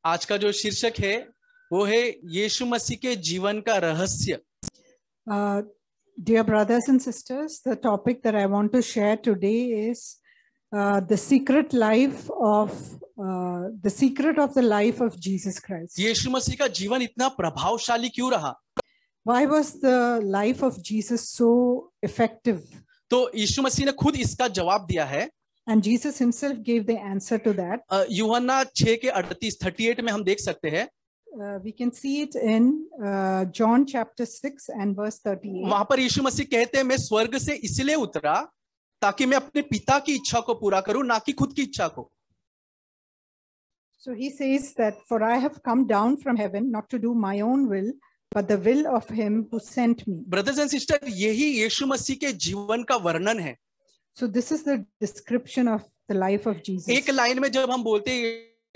आज का जो शीर्षक है वो है यीशु मसीह के जीवन का रहस्य। Dear brothers and sisters, the topic that I want to share today is the secret of the life of Jesus Christ. यीशु मसीह का जीवन इतना प्रभावशाली क्यों रहा? Why was the life of Jesus so effective? तो यीशु मसीह ने खुद इसका जवाब दिया है। And Jesus himself gave the answer to that. यूहन्ना 6:38 में हम देख सकते हैं। We can see it in John chapter 6 and verse 38. वहां पर यीशु मसीह कहते हैं, मैं स्वर्ग से इसलिए उतरा ताकि मैं अपने पिता की इच्छा को पूरा करूं, ना कि खुद की इच्छा को। So he says that, for I have come down from heaven not to do my own will, but the will of him who sent me. Brothers and sister, यही यीशु मसीह के जीवन का वर्णन है। So this is the description of the life of Jesus. एक line में जब हम बोलते हैं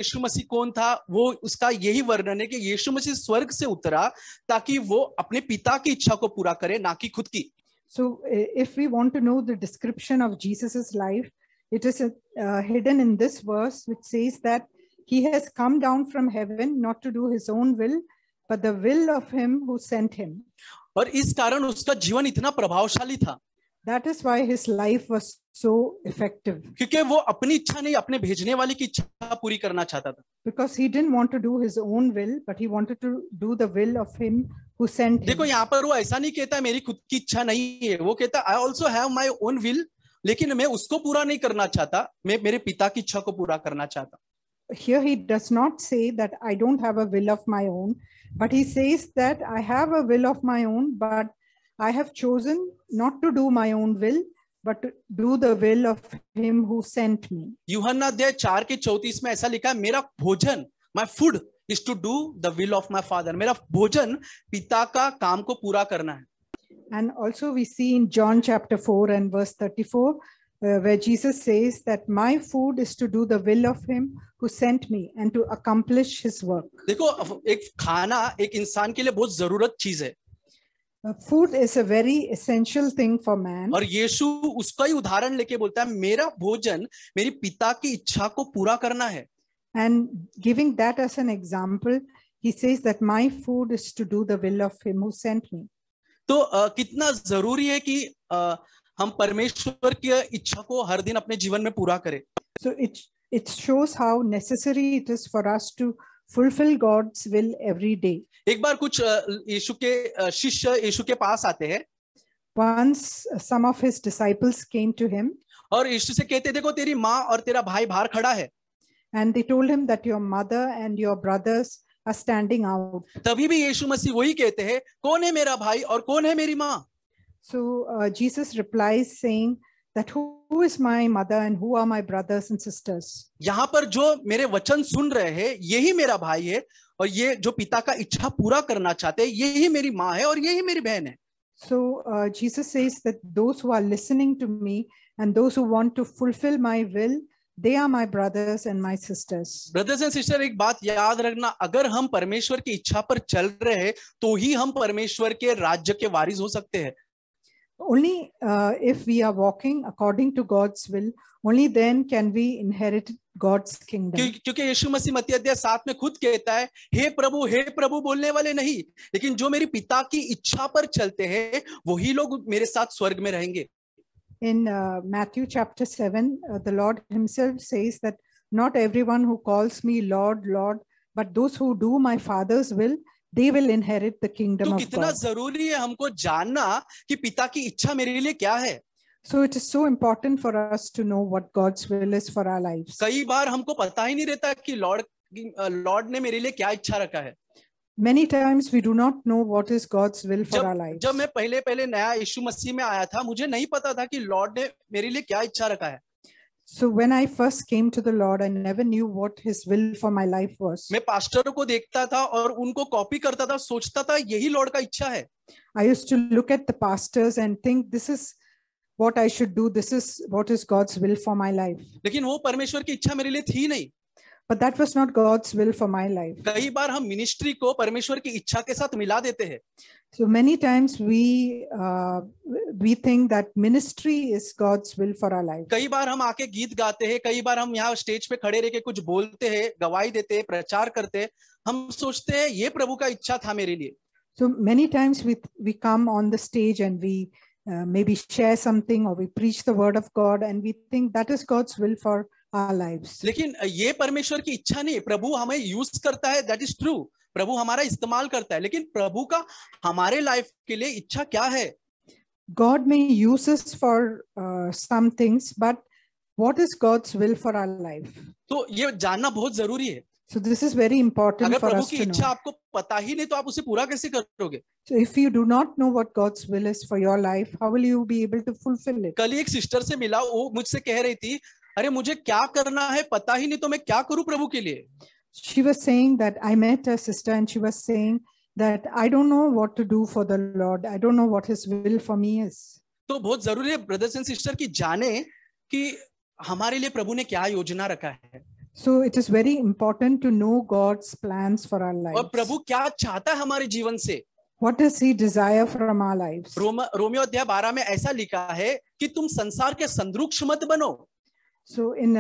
यीशु मसीह कौन था, वो उसका यही वर्णन है कि यीशु मसीह स्वर्ग से उतरा ताकि वो अपने पिता की इच्छा को पूरा करे, ना कि खुद की। So if we want to know the description of Jesus's life, it is hidden in this verse, which says that he has come down from heaven not to do his own will, but the will of him who sent him. और इस कारण उसका जीवन इतना प्रभावशाली था। That is why his life was so effective. क्योंकि वो अपनी इच्छा नहीं, अपने भेजने वाले की इच्छा पूरी करना चाहता था। Because he didn't want to do his own will, but he wanted to do the will of him who sent him. देखो यहाँ पर वो ऐसा नहीं कहता मेरी खुद की इच्छा नहीं है, वो कहता I also have my own will, लेकिन मैं उसको पूरा नहीं करना चाहता, मैं मेरे पिता की इच्छा को पूरा करना चाहता। Here he does not say that I don't have a will of my own, but he says that I have a will of my own, but I have chosen not to do my own will, but to do the will of him who sent me. यूहन्ना अध्याय 4:34 में ऐसा लिखा है, मेरा भोजन, my food is to do the will of my father. मेरा भोजन पिता का काम को पूरा करना है। And also we see in John chapter 4 and verse 34, where Jesus says that my food is to do the will of him who sent me and to accomplish his work. देखो, एक खाना एक इंसान के लिए बहुत जरूरत चीज है। Food is a very essential thing for man. और यीशु उसका ही उदाहरण लेके बोलता है, मेरा भोजन मेरी पिता की इच्छा को पूरा करना है। And giving that as an example, he says that my food is to do the will of him who sent me. तो कितना जरूरी है कि हम परमेश्वर की इच्छा को हर दिन अपने जीवन में पूरा करें। So it shows how necessary it is for us to fulfill God's will every day. एक बार कुछ यीशु के शिष्य यीशु के पास आते हैं। Once some of his disciples came to him. और यीशु से कहते, देखो तेरी माँ और तेरा भाई बाहर खड़ा है। And they told him that your mother and your brothers are standing out. तभी भी यीशु मसीह वही कहते हैं, कौन है मेरा भाई और कौन है मेरी माँ? So Jesus replies saying that who is my mother and who are my brothers and sisters? यहाँ पर जो मेरे वचन सुन रहे हैं यही मेरा भाई है, और ये जो पिता का इच्छा पूरा करना चाहते हैं यही मेरी माँ है और यही मेरी बहन है। So Jesus says that those who are listening to me and those who want to fulfill my will, they are my brothers and my sisters. Brothers and sister, एक बात याद रखना, अगर हम परमेश्वर की इच्छा पर चल रहे हैं तो ही हम परमेश्वर के राज्य के वारिस हो सकते हैं। Only if we are walking according to God's will, only then can we inherit God's kingdom. क्योंकि यीशु मसीह मत्ती अध्याय 7 में खुद कहता है, हे प्रभु बोलने वाले नहीं, लेकिन जो मेरी पिता की इच्छा पर चलते हैं वही लोग मेरे साथ स्वर्ग में रहेंगे। In Matthew chapter 7, the Lord himself says that not everyone who calls me Lord, Lord, but those who do my Father's will, they will inherit the kingdom of God. कितना जरूरी है हमको जानना कि पिता की इच्छा मेरे लिए क्या है। So it is so important for us to know what God's will is for our lives. कई बार हमको पता ही नहीं रहता कि लॉर्ड ने मेरे लिए क्या इच्छा रखा है। Many times we do not know what is God's will for our lives. जब मैं पहले नया यीशु मसीह में आया था, मुझे नहीं पता था कि लॉर्ड ने मेरे लिए क्या इच्छा रखा है। So when I first came to the Lord, I never knew what his will for my life was. मैं पास्टरों को देखता था और उनको कॉपी करता था, सोचता था यही लॉर्ड का इच्छा है। I used to look at the pastors and think this is what I should do, this is what is God's will for my life. लेकिन वो परमेश्वर की इच्छा मेरे लिए थी नहीं। but that was not God's will for my life. कई बार हम मिनिस्ट्री को परमेश्वर की इच्छा के साथ मिला देते हैं. So many times we think that ministry is God's will for our life. कई बार हम आके गीत गाते हैं, कई बार हम यहाँ स्टेज पे खड़े रह के कुछ बोलते हैं, गवाही देते हैं, प्रचार करते हैं, हम सोचते हैं ये प्रभु का इच्छा था मेरे लिए. So many times we come on the stage and we maybe share something or we preach the word of God and we think that is God's will for our lives. लेकिन ये परमेश्वर की इच्छा नहीं. प्रभु हमें यूज करता है, that is true. प्रभु हमारा इस्तेमाल करता है, लेकिन प्रभु का हमारे लाइफ के लिए इच्छा क्या है? God may use us for some things, but what is God's will for our life? तो ये जानना बहुत जरूरी है. So this is very important अगर for प्रभु us की to इच्छा know. आपको पता ही नहीं तो आप उसे पूरा कैसे करोगे? So if you do not know what God's will is for your life, how will you be able to fulfill it? कल एक सिस्टर से मिला, वो मुझसे कह रही थी, अरे मुझे क्या करना है पता ही नहीं, तो मैं क्या करूं प्रभु के लिए? She was saying that I met a sister and she was saying that I don't know what to do for the Lord. I don't know what His will for me is. तो बहुत जरूरी है brothers and sister की जाने कि हमारे लिए प्रभु ने क्या योजना रखा है. So it is very important to know God's plans for our lives. और प्रभु क्या चाहता है हमारे जीवन से. What does He desire from our lives? Romeo अध्याय 12 में ऐसा लिखा है कि तुम संसार के संदृक्ष मत बनो. So in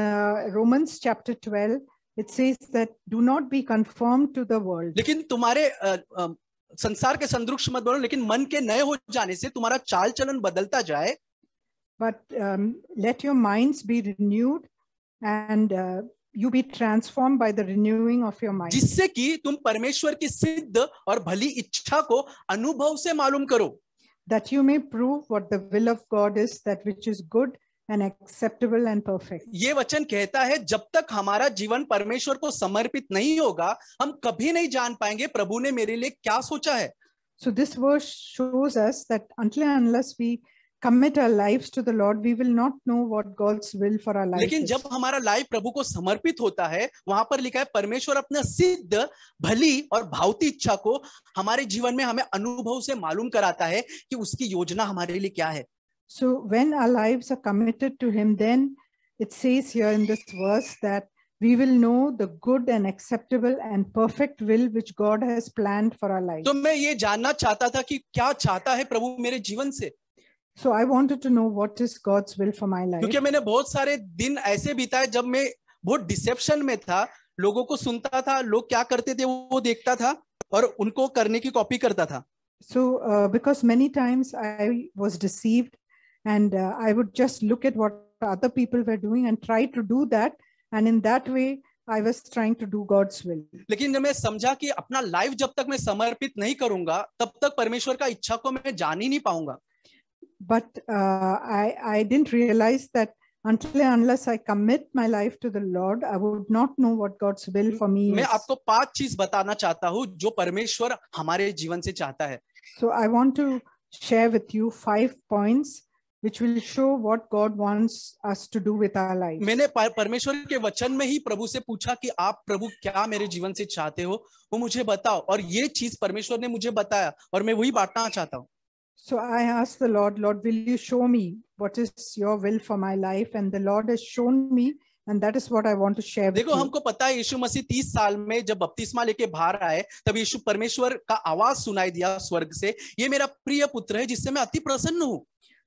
Romans chapter 12, it says that do not be conformed to the world. लेकिन तुम्हारे संसार के संदृक्ष मत बनो, लेकिन मन के नए हो जाने से तुम्हारा चाल चलन बदलता जाए. But let your minds be renewed and you be transformed by the renewing of your mind. जिससे कि तुम परमेश्वर की सिद्ध और भली इच्छा को अनुभव से मालूम करो. That you may prove what the will of God is, that which is good and acceptable and perfect. ये वचन कहता है जब तक हमारा जीवन परमेश्वर को समर्पित नहीं होगा, हम कभी नहीं जान पाएंगे प्रभु ने मेरे लिए क्या सोचा है. So this verse shows us that until and unless we commit our lives to the Lord, we will not know what God's will for our life लेकिन is. जब हमारा लाइफ प्रभु को समर्पित होता है, वहां पर लिखा है परमेश्वर अपना सिद्ध भली और भावती इच्छा को हमारे जीवन में हमें अनुभव से मालूम कराता है कि उसकी योजना हमारे लिए क्या है. So when our lives are committed to Him, then it says here in this verse that we will know the good and acceptable and perfect will which God has planned for our lives. तो मैं ये जानना चाहता था कि क्या चाहता है प्रभु मेरे जीवन से. So I wanted to know what is God's will for my life. क्योंकि मैंने बहुत सारे दिन ऐसे बिताए जब मैं बहुत डिसेप्शन में था, लोगों को सुनता था, लोग क्या करते थे वो देखता था और उनको करने की कॉपी करता था. So because many times I was deceived and I would just look at what other people were doing and try to do that, and in that way I was trying to do God's will. लेकिन जब मैं समझा कि अपना life जब तक मैं समर्पित नहीं करूंगा तब तक परमेश्वर का इच्छा को मैं जान ही नहीं पाऊंगा. But I didn't realize that until and unless I commit my life to the Lord, I would not know what God's will for me मैं is. आपको 5 चीज बताना चाहता हूँ जो परमेश्वर हमारे जीवन से चाहता है. So I want to share with you 5 points which will show what God wants us to do with our lives. मैंने परमेश्वर के वचन में ही प्रभु से पूछा कि आप प्रभु क्या मेरे जीवन से चाहते हो, वो मुझे बताओ. और ये चीज परमेश्वर ने मुझे बताया और मैं वही बांटना चाहता हूँ. So I asked the Lord, Lord, will you show me what is your will for my life? And the Lord has shown me, and that is what I want to share with देखो you. हमको पता है यीशु मसीह 30 साल में जब बपतिस्मा लेके बाहर आए तब यीशु परमेश्वर का आवाज सुनाई दिया स्वर्ग से, ये मेरा प्रिय पुत्र है जिससे मैं अति प्रसन्न हूँ.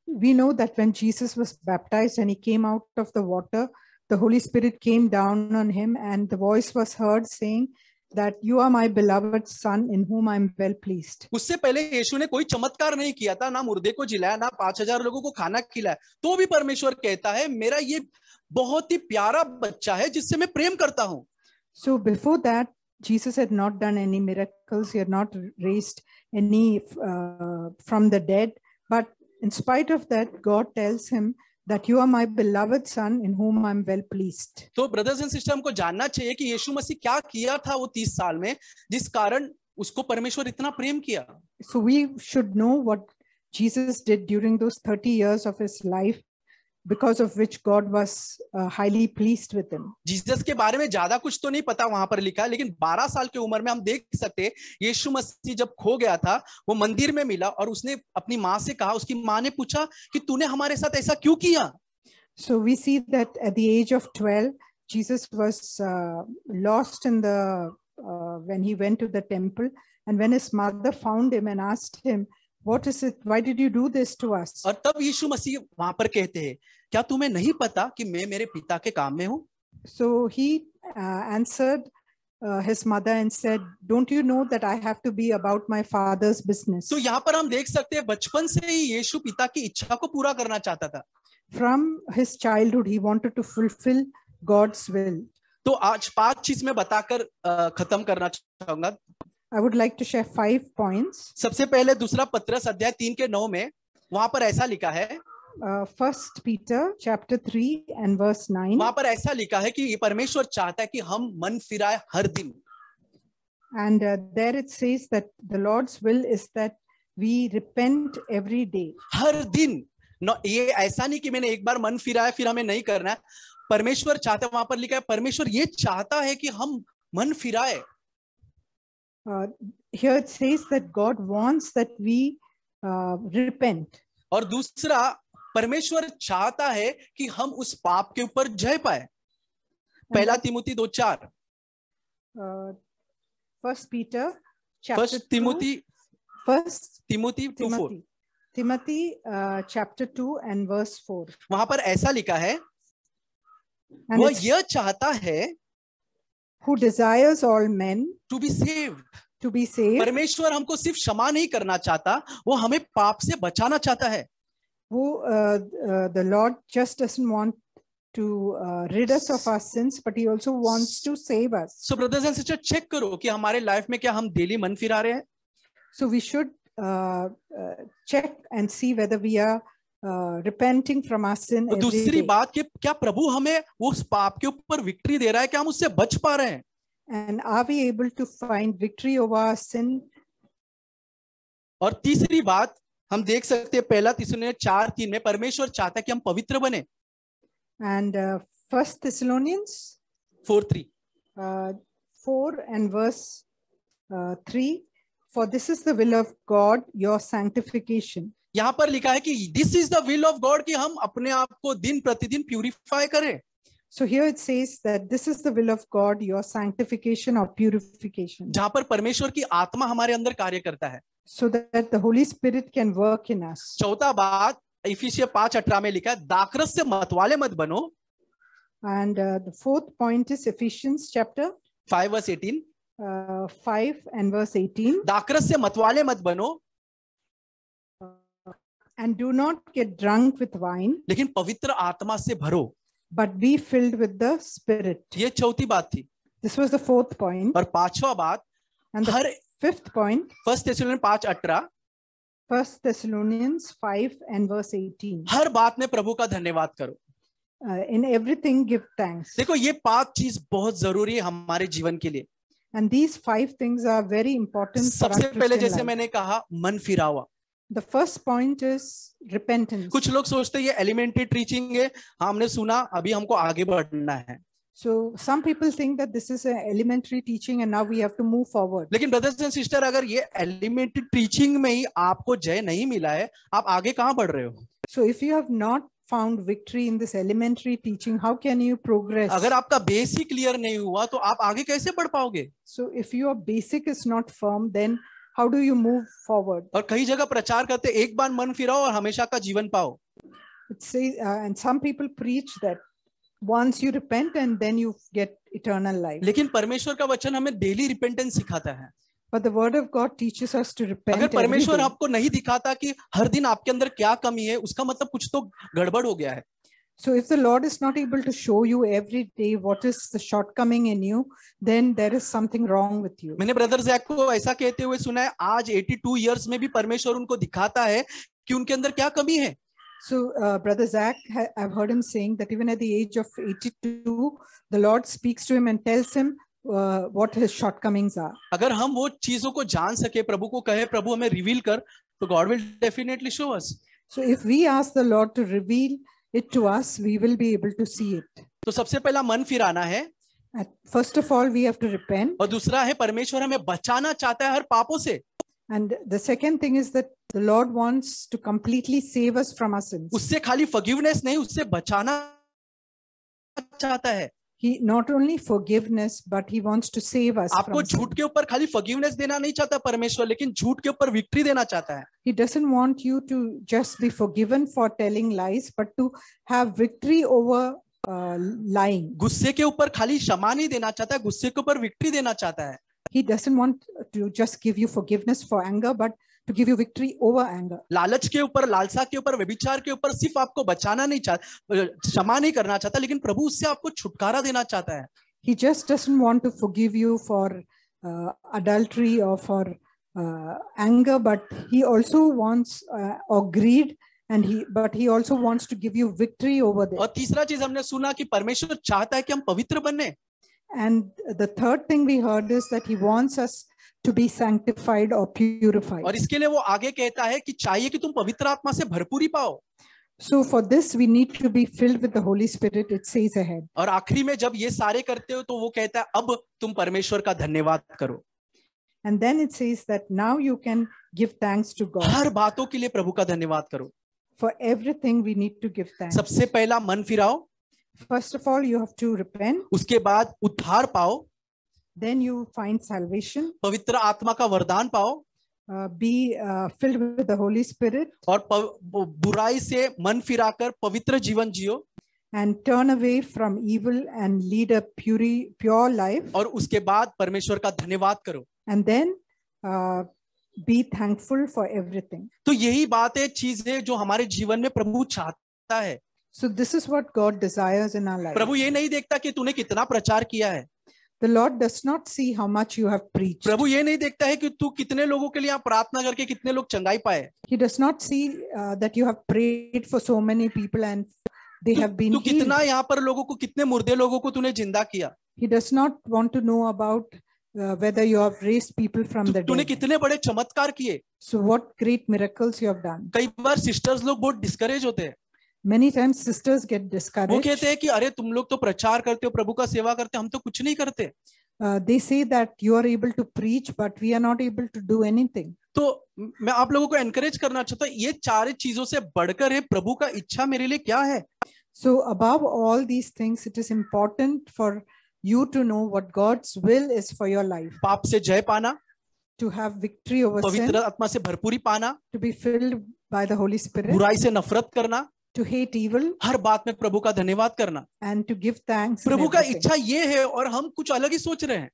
We know that when Jesus was baptized and he came out of the water, the Holy Spirit came down on him and the voice was heard saying that you are my beloved son in whom I am well pleased. उससे पहले यीशु ने कोई चमत्कार नहीं किया था, ना मुर्दे को जिलाया, ना 5000 लोगों को खाना खिलाया, तो भी परमेश्वर कहता है मेरा ये बहुत ही प्यारा बच्चा है जिससे मैं प्रेम करता हूँ. So before that, Jesus had not done any miracles. He had not raised any from the dead. But in spite of that, God tells him that you are my beloved son in whom I am well pleased. तो brothers and sister हमको जानना चाहिए कि यीशु मसीह क्या किया था वो 30 साल में जिस कारण उसको परमेश्वर इतना प्रेम किया. So we should know what Jesus did during those 30 years of his life, because of which God was highly pleased with him. Jesus के बारे में ज्यादा कुछ तो नहीं पता वहां पर लिखा है, लेकिन 12 साल की उम्र में हम देख सकते हैं यीशु मसीह जब खो गया था वो मंदिर में मिला और उसने अपनी माँ से कहा, उसकी माँ ने पूछा कि तूने हमारे साथ ऐसा क्यों किया. So we see that at the age of 12, Jesus was lost in the when he went to the temple, and when his mother found him and asked him, "What is it? Why did you do this to us?" और तब यीशु मसीह वहां पर कहते हैं, क्या तुम्हें नहीं पता कि मैं मेरे पिता के काम में हूँ? So he answered his mother and said, "Don't you know that I have to be about my father's business?" तो यहाँ पर हम देख सकते हैं बचपन से ही यीशु पिता की इच्छा को पूरा करना चाहता था. From his childhood, he wanted to fulfill God's will. तो आज 5 चीज मैं बताकर खत्म करना चाहूंगा. I would like to share 5 points. सबसे पहले दूसरा पत्रस अध्याय 3 के 9 में वहां पर ऐसा लिखा है. 1 Peter chapter 3 and verse 9. वहां पर ऐसा लिखा है कि परमेश्वर चाहता है कि हम मन फिराए हर दिन. And there it says that the Lord's will is that we repent every day. हर दिन. ये ऐसा नहीं कि मैंने एक बार मन फिराया फिर हमें नहीं करना है. परमेश्वर चाहता है, वहां पर लिखा है परमेश्वर ये चाहता है कि हम मन फिराए. Here it says that God wants that we repent. और दूसरा परमेश्वर चाहता है कि हम उस पाप के ऊपर जय पाए. पहला तिमुथी 2:4. 1 Peter chapter 2. First Timothy 2:4. Timothy chapter 2 and verse 4. वहां पर ऐसा लिखा है, वह यह चाहता है who desires all men to be saved. To be saved. परमेश्वर हमको सिर्फ क्षमा नहीं करना चाहता, वो हमें पाप से बचाना चाहता है. The Lord just doesn't want to rid us of our sins, but he also wants to save us. So brothers and sisters, check करो कि हमारे लाइफ में क्या हम डेली मन फिरा रहे हैं. So we should check and see whether we are repenting from our sin every day. दूसरी बात कि क्या प्रभु हमें उस पाप के ऊपर विक्ट्री दे रहा है, क्या हम उससे बच पा रहे हैं? And are we able to find victory over our sin? और तीसरी बात हम देख सकते हैं पहला थिस्सलुनीय 4:3 में परमेश्वर चाहता है कि हम पवित्र बने. And 1 Thessalonians 4:3 4 and verse 3, for this is the will of God, your sanctification. यहाँ पर लिखा है कि this is the will of God कि हम अपने आप को दिन प्रतिदिन प्यूरिफाई करें. So here it says that this is the will of God, your sanctification or purification. जहां पर परमेश्वर की आत्मा हमारे अंदर कार्य करता है. So that the Holy Spirit can work in us. चौथा बात इफिसियंस 5:18 में लिखा है, दाखरस से मतवाले मत बनो. And the fourth point is Ephesians chapter 5:18. 5 and verse 18. दाखरस से मतवाले मत बनो. And do not get drunk with wine. लेकिन पवित्र आत्मा से भरो. But be filled with the Spirit. ये चौथी बात थी. This was the fourth point. और पांचवा बात, and the fifth point, 1 Thessalonians 5:18. 1 Thessalonians 5 and verse 18. हर बात में प्रभु का धन्यवाद करो. In everything give thanks. देखो ये 5 चीज बहुत जरूरी है हमारे जीवन के लिए. And these 5 things are very important for our सबसे पहले जैसे life. मैंने कहा मन फिरावा. The first point is repentance. कुछ लोग सोचते हैं ये एलिमेंट्री टीचिंग है, हमने सुना, अभी हमको आगे बढ़ना है. So some people think that this is an elementary teaching and now we have to move forward. लेकिन ब्रदर्स एंड सिस्टर, अगर ये एलिमेंट्री टीचिंग में ही आपको जय नहीं मिला है, आप आगे कहां बढ़ रहे हो? So if you have not found victory in this elementary teaching, how can you progress? अगर आपका बेसिक क्लियर नहीं हुआ तो आप आगे कैसे बढ़ पाओगे? So if your basic is not firm, then how do you move forward? और कई जगह प्रचार करते एक बार मन फिराओ और हमेशा का जीवन पाओ. It says, and some people preach that once you repent and then you get eternal life. लेकिन परमेश्वर का वचन हमें डेली रिपेंटेंस सिखाता है. But the word of God teaches us to repent. अगर परमेश्वर आपको नहीं दिखाता कि हर दिन आपके अंदर क्या कमी है, उसका मतलब कुछ तो गड़बड़ हो गया है. So if the Lord is not able to show you every day what is the shortcoming in you, then there is something wrong with you. मैंने ब्रदर जैक को ऐसा कहते हुए सुना है, आज 82 इयर्स में भी परमेश्वर उनको दिखाता है कि उनके अंदर क्या कमी है. So brother Zach, I've heard him saying that even at the age of 82, the Lord speaks to him and tells him what his shortcomings are. अगर हम वो चीजों को जान सके, प्रभु को कहे प्रभु हमें रिवील कर, तो God will definitely show us. So if we ask the Lord to reveal it to us, we will be able to see it. तो सबसे पहला मन फिराना है. First of all, we have to repent. और दूसरा है परमेश्वर हमें बचाना चाहता है हर पापों से. And the second thing is that the Lord wants to completely save us from our sins. उससे खाली forgiveness नहीं, उससे बचाना चाहता है. He not only forgiveness, but he wants to save us आपको from sin. झूठ के ऊपर खाली फॉरगिवनेस देना नहीं चाहता परमेश्वर, लेकिन झूठ के ऊपर विक्ट्री देना चाहता है। He doesn't want you to just be forgiven for telling lies, but to have victory over lying. गुस्से के ऊपर खाली क्षमा नहीं देना चाहता है, गुस्से के ऊपर विक्ट्री देना चाहता है। He doesn't want to just give you forgiveness for anger, but to give you victory over anger. लालच के ऊपर, लालसा के ऊपर, व्यभिचार के ऊपर सिर्फ आपको बचाना नहीं चाहता, क्षमा नहीं करना चाहता, लेकिन प्रभु उससे आपको छुटकारा देना चाहता है। He just doesn't want to forgive you for adultery or for anger, but he also wants or greed, but he also wants to give you victory over them. और तीसरा चीज हमने सुना कि परमेश्वर चाहता है कि हम पवित्र बने। And the third thing we heard is that he wants us to be sanctified or purified. और इसके लिए वो आगे कहता है कि चाहिए कि तुम पवित्र आत्मा से भरपूरी पाओ। So for this we need to be filled with the Holy Spirit, it says ahead. और आखिरी में जब ये सारे करते हो तो वो कहता है अब तुम परमेश्वर का धन्यवाद करो। And then it says that now you can give thanks to God. हर बातों के लिए प्रभु का धन्यवाद करो। For everything we need to give thanks. सबसे पहला मन फिराओ। First of all, you have to repent. उसके बाद उद्धार पाओ। Then you find salvation. पवित्र आत्मा का वरदान पाओ। Be filled with the Holy Spirit. और बुराई से मन फिराकर पवित्र जीवन जियो। And turn away from evil and lead a pure life. और उसके बाद परमेश्वर का धन्यवाद करो। And then be thankful for everything. तो यही बातें चीजें जो हमारे जीवन में प्रभु चाहता है। So this is what God desires in our life. प्रभु ये नहीं देखता कि तूने कितना प्रचार किया है। The Lord does not see how much you have preached. प्रभु ये नहीं देखता है कि तू कितने लोगों के लिए यहाँ प्रार्थना करके कितने लोग चंगाई पाए। He does not see that you have prayed for so many people and they have been healed. तू कितना यहाँ पर लोगों को, कितने मुर्दे लोगों को तूने जिंदा किया। He does not want to know about whether you have raised people from the dead. तूने कितने बड़े चमत्कार किए। So what great miracles you have done. कई बार सिस्टर्स लोग बहुत डिस्करेज होते हैं। Many times sisters get discouraged. वो कहते हैं कि अरे तुम लोग तो प्रचार करते हो, प्रभु का सेवा करते हो, हम तो कुछ नहीं करते। They say that you are able to preach, but we are not able to do anything. तो मैं आप लोगों को एनकरेज करना चाहता हूँ, ये चार चीजों से बढ़कर है प्रभु का इच्छा मेरे लिए क्या है। So above all these things, it is important for you to know what God's will is for your life. पाप से जय पाना, to have victory over sin, पवित्र आत्मा से भरपूरी पाना, to be filled by the Holy Spirit, बुराई से नफरत करना, to hate evil, हर बात में प्रभु का धन्यवाद करना, and to give thanks. प्रभु का इच्छा ये है और हम कुछ अलग ही सोच रहे हैं।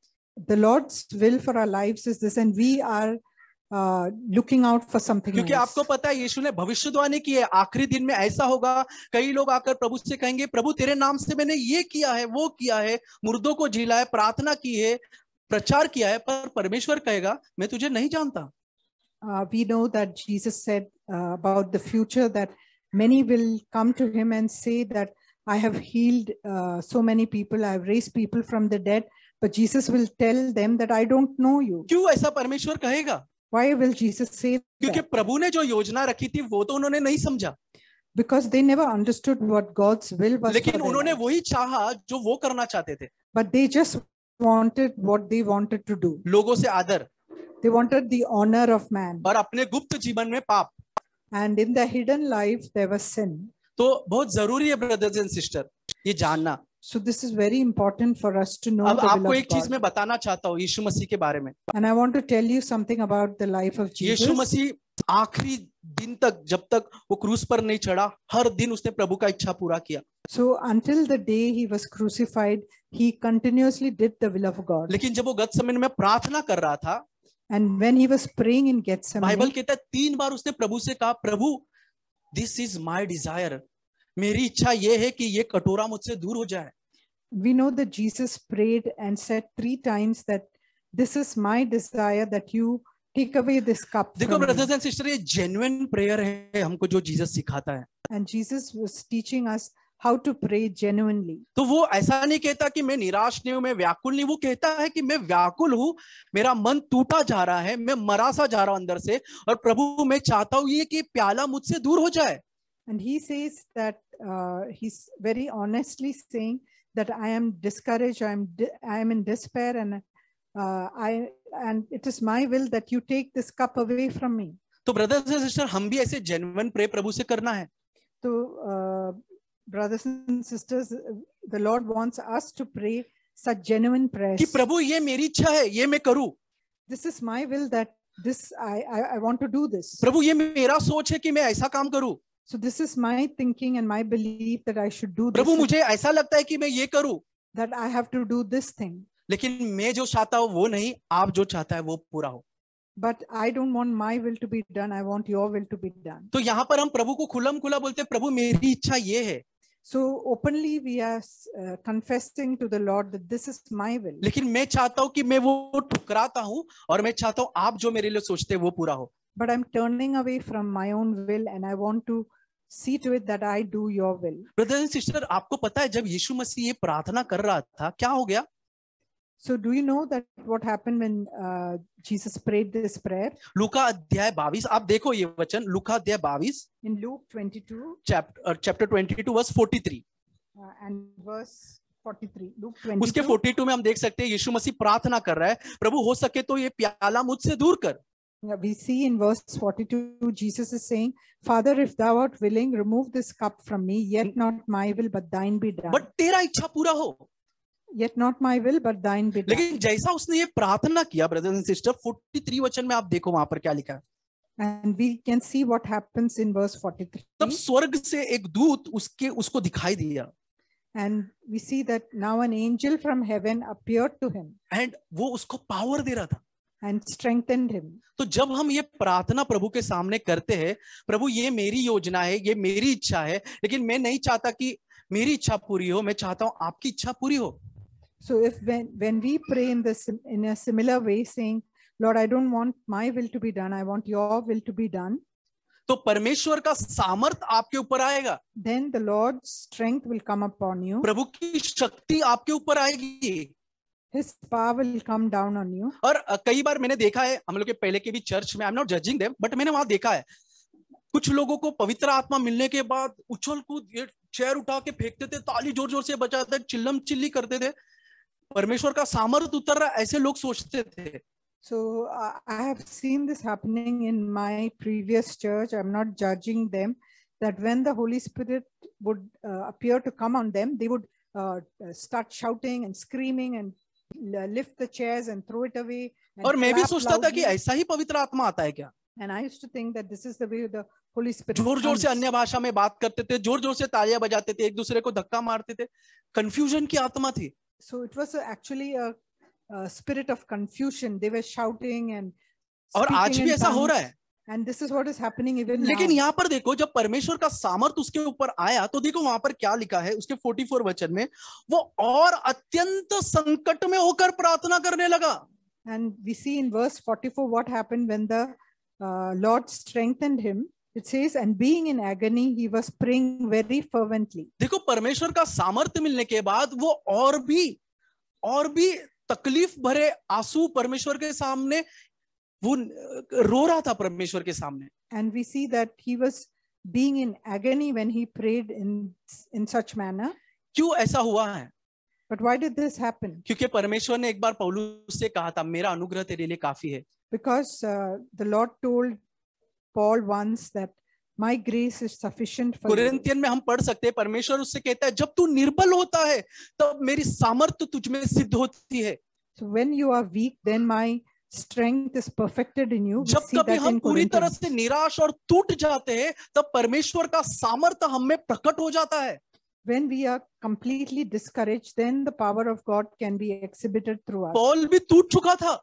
The Lord's will for our lives is this, and we are looking out for something क्योंकि else. आपको पता है यीशु ने भविष्यवाणी की है, आखिरी दिन में ऐसा होगा, कई लोग आकर प्रभु से कहेंगे प्रभु तेरे नाम से मैंने ये किया है, वो किया है, मुर्दों को जिलाया, प्रार्थना की है, प्रचार किया है, पर परमेश्वर कहेगा मैं तुझे नहीं जानता। We know that Jesus said about the future that many will come to him and say that I have healed so many people, I have raised people from the dead, but Jesus will tell them that I don't know you. क्यों ऐसा परमेश्वर कहेगा? Why will Jesus say क्योंकि that? प्रभु ने जो योजना रखी थी वो तो उन्होंने नहीं समझा, Because they never understood what God's will was. लेकिन for उन्होंने their lives. वही चाहा जो वो करना चाहते थे। But they just wanted what they wanted to do. लोगों से आदर They wanted the honor of man. और अपने गुप्त जीवन में पाप। And in the hidden life, there was sin. तो बहुत जरूरी है ब्रदर्स एंड सिस्टर ये जानना। So this is very important for us to know अब the will आपको of एक चीज God. मैं बताना चाहता हूँ यीशु मसीह के बारे में। And I want to tell you something about the life of Yeshu Jesus. मसीह आखिरी दिन तक, जब तक वो क्रूस पर नहीं चढ़ा, हर दिन उसने प्रभु का इच्छा पूरा किया। So until the day he was crucified, he continuously did the will of God. लेकिन जब वो गतसमन में प्रार्थना कर रहा था, And when he was praying in Bible Gethsemane, कहता है 3 बार उसने प्रभु से कहा प्रभु दिस इज माय डिजायर, मेरी इच्छा ये है कि ये कटोरा मुझसे दूर हो जाए। we know that Jesus prayed and said 3 times that this is my desire that you take away this cup देखो from me. Brothers and sister, ये जेन्युइन प्रेयर है हमको जो जीसस सिखाता है। And Jesus was teaching us how to pray genuinely. तो वो ऐसा नहीं कहता कि मैं निराश नहीं हूं, मैं व्याकुल नहीं, वो कहता है कि मैं व्याकुल हूं, मेरा मन टूटा जा रहा है, मैं मरा सा जा रहा हूं अंदर से, और प्रभु मैं चाहता हूं ये कि प्याला मुझसे दूर हो जाए। And he says that he's very honestly saying that I am discouraged, I am in despair, and it is my will that you take this cup away from me. तो ब्रदर्स एंड सिस्टर, हम भी ऐसे genuine pray प्रभु से करना है। So brothers and sisters, the Lord wants us to pray such genuine prayers. कि प्रभु ये मेरी इच्छा है, ये मैं करूं. This is my will, that this I want to do this. प्रभु ये मेरा सोच है कि मैं ऐसा काम करूं. So this is my thinking and my belief that I should do this. प्रभु मुझे ऐसा लगता है कि मैं ये करूं. That I have to do this thing. लेकिन मैं जो चाहता हूं वो नहीं, आप जो चाहता है वो पूरा हो. But I don't want my will to be done. I want your will to be done. तो यहाँ पर हम प्रभु को खुलम खुला बोलते हैं, प्रभु मेरी इच्छा ये है. So openly we are confessing to the Lord that this is my will. लेकिन मैं चाहता हूँ कि मैं वो ठुकराता हूँ और मैं चाहता हूँ आप जो मेरे लिए सोचते हैं वो पूरा हो. But I'm turning away from my own will and I want to see to it that I do your will. Brother and sister, आपको पता है जब यीशु मसीह ये प्रार्थना कर रहा था क्या हो गया? So do you know that what happened when Jesus prayed this prayer? लूका अध्याय 22, आप देखो ये वचन, लूका अध्याय 22 in Luke 22 chapter 22 verse 43 and verse 43. Luke 22. उसके 42 में हम देख सकते हैं यीशु मसीह प्रार्थना कर रहा है, प्रभु हो सके तो ये प्याला मुझसे दूर कर. We see in verse 42 Jesus is saying, Father, if thou art willing, remove this cup from me, yet not my will but thine be done. But तेरा इच्छा पूरा हो. Yet not my will but thine be done. लेकिन जैसा उसने ये प्रार्थना किया ब्रदर एंड सिस्टर, 43 वचन में आप देखो वहां पर क्या लिखा है. And we can see what happens in verse 43. तब स्वर्ग से एक दूत उसको दिखाई दिया. And we see that now an angel from heaven appeared to him. And वो उसको पावर दे रहा था. And strengthened him. तो जब हम ये प्रार्थना प्रभु के सामने करते हैं, प्रभु ये मेरी योजना है, ये मेरी इच्छा है, लेकिन मैं नहीं चाहता कि मेरी इच्छा पूरी हो, मैं चाहता हूं आपकी इच्छा पूरी हो. So if when we pray in a similar way, saying, Lord, I don't want my will to be done, I want your will to be done, तो परमेश्वर का सामर्थ आपके ऊपर आएगा. then the Lord's strength will come upon you. प्रभु की शक्ति आपके ऊपर आएगी. His power will come down on you. और कई बार मैंने देखा है, हम लोग के पहले के भी चर्च में, आई am not judging them, but मैंने वहां देखा है कुछ लोगों को पवित्र आत्मा मिलने के बाद उछल कूद चेयर उठा के फेंकते थे, ताली जोर जोर से बजाते, चिल्लम चिल्ली करते थे, परमेश्वर का सामर्थ उतर रहा, ऐसे लोग सोचते थे. So I have seen this happening in my previous church. I'm not judging them. That when the Holy Spirit would appear to come on them, they would start shouting and screaming and lift the chairs and throw it away. और मैं भी सोचता था कि ऐसा ही पवित्र आत्मा आता है क्या? And I used to think that this is the way the Holy Spirit. जोर जोर से अन्य भाषा में बात करते थे, जोर जोर से तालियां बजाते थे, एक दूसरे को धक्का मारते थे. कंफ्यूजन की आत्मा थी. So it was actually a spirit of confusion. They were shouting and और आज भी ऐसा हो रहा है. And this is what is happening even now. लेकिन यहाँ पर देखो, जब परमेश्वर का सामर्थ उसके ऊपर आया तो देखो वहां पर क्या लिखा है उसके 44 वचन में, वो और अत्यंत संकट में होकर प्रार्थना करने लगा. And we see in verse 44 what happened when the Lord strengthened him. It says, and being in agony, he was praying very fervently. देखो परमेश्वर का सामर्थ्य मिलने के बाद वो और भी तकलीफ भरे आंसू परमेश्वर के सामने वो रो रहा था परमेश्वर के सामने. And we see that he was being in agony when he prayed in such manner. क्यों ऐसा हुआ है? But why did this happen? क्योंकि परमेश्वर ने एक बार पौलुस से कहा था, मेरा अनुग्रह तेरे लिए काफी है. Because the Lord told Paul once that my grace is sufficient for you. Corinthian में हम पढ़ सकते हैं, परमेश्वर उससे कहता है, जब तू निर्बल होता है तब मेरी सामर्थ्य तुझ में सिद्ध होती है. So when you are weak, then my strength is perfected in you. जब कभी हम पूरी तरह से निराश और टूट जाते हैं तब परमेश्वर का सामर्थ्य हम में प्रकट हो जाता है. When we are completely discouraged, then the power of God can be exhibited through us. Paul भी टूट चुका था.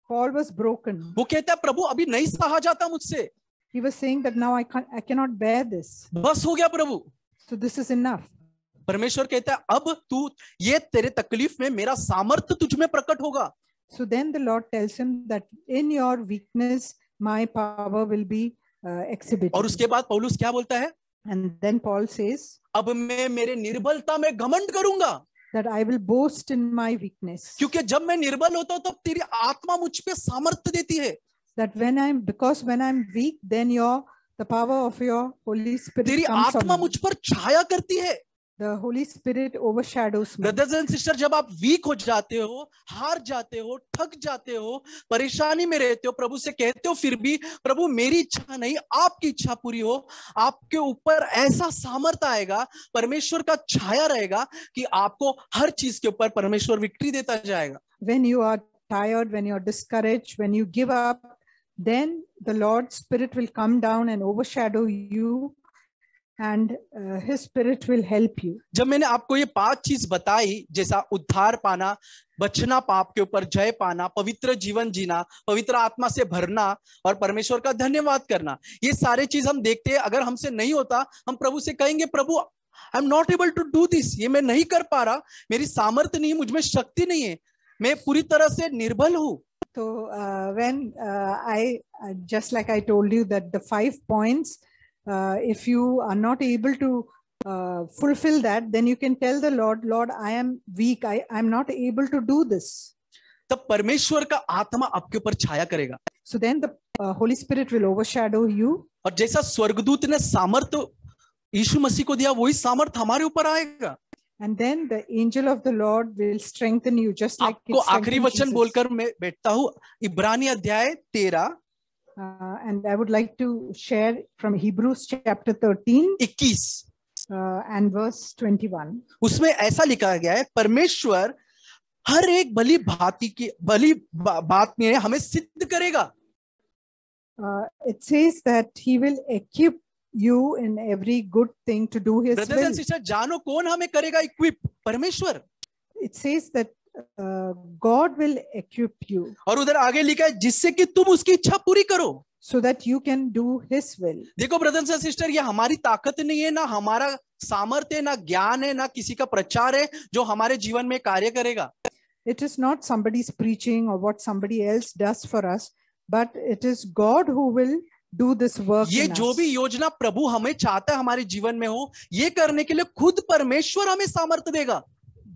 Paul was broken. वो कहता है, प्रभु अभी नहीं सहा जाता मुझसे. He was saying that now I cannot bear this. बस हो गया प्रभु. So this is enough. परमेश्वर कहता है, अब तू ये तेरे तकलीफ में मेरा सामर्थ्य तुझ में प्रकट होगा. So then the Lord tells him that in your weakness my power will be exhibited. और उसके बाद पौलुस क्या बोलता है? And then Paul says, अब मैं मेरे निर्बलता में घमंड करूंगा. That I will boast in my weakness. क्योंकि जब मैं निर्बल होता हूं तब तेरी आत्मा मुझ पे सामर्थ्य देती है. That when I'm weak, then the power of your Holy Spirit तेरी comes on आत्मा me. मुझ पर छाया करती है. the Holy Spirit overshadows me. Brothers and sister, जब आप वीक हो जाते हो, हार जाते हो, थक जाते हो, परेशानी में रहते हो, प्रभु से कहते हो फिर भी प्रभु मेरी इच्छा नहीं आपकी इच्छा पूरी हो, आपके ऊपर ऐसा सामर्थ आएगा, परमेश्वर का छाया रहेगा कि आपको हर चीज के ऊपर परमेश्वर विक्ट्री देता जाएगा. When you are tired, when you are discouraged, when you give up, then the Lord's Spirit will come down and overshadow you, and His Spirit will help you. जब मैंने आपको ये 5 चीज बताई, जैसा उद्धार पाना, बचना, पाप के ऊपर जय पाना, पवित्र जीवन जीना, पवित्र आत्मा से भरना और परमेश्वर का धन्यवाद करना, ये सारे चीज हम देखते हैं. अगर हमसे नहीं होता, हम प्रभु से कहेंगे प्रभु I am not able to do this, ये मैं नहीं कर पा रहा, मेरी सामर्थ्य नहीं है, मुझ में शक्ति नहीं है, मैं पूरी तरह से निर्बल हूं. So when I just like I told you that the 5 points, if you are not able to fulfill that, then you can tell the Lord, Lord, I am weak, I am not able to do this. तब परमेश्वर का आत्मा आपके ऊपर छाया करेगा. So then the Holy Spirit will overshadow you. और जैसा स्वर्गदूत ने सामर्थ यीशु मसीह को दिया, वही सामर्थ हमारे ऊपर आएगा. And then the angel of the Lord will strengthen you, just like आपको आखिरी वचन बोलकर मैं बैठता हूँ, इब्रानी अध्याय 13 and I would like to share from Hebrews chapter 13 21 and verse 21. उसमें ऐसा लिखा गया है, परमेश्वर हर एक भली बात में हमें सिद्ध करेगा. It says that He will equip you in every good thing to do His brothers will. And sister, जानो कौन हमें करेगा इक्विप? परमेश्वर. It says that God will equip you और उधर आगे लिखा है, जिससे कि तुम उसकी इच्छा पूरी करो, so that you can do His will. देखो ब्रदर्स एंड सिस्टर, ये हमारी ताकत नहीं है, ना हमारा सामर्थ्य है, ना ज्ञान है, ना किसी का प्रचार है जो हमारे जीवन में कार्य करेगा. It is not somebody's preaching or what somebody else does for us, but it is God who will do this work ये in जो us. भी योजना प्रभु हमें चाहता है हमारे जीवन में हो, ये करने के लिए खुद परमेश्वर हमें सामर्थ्य देगा.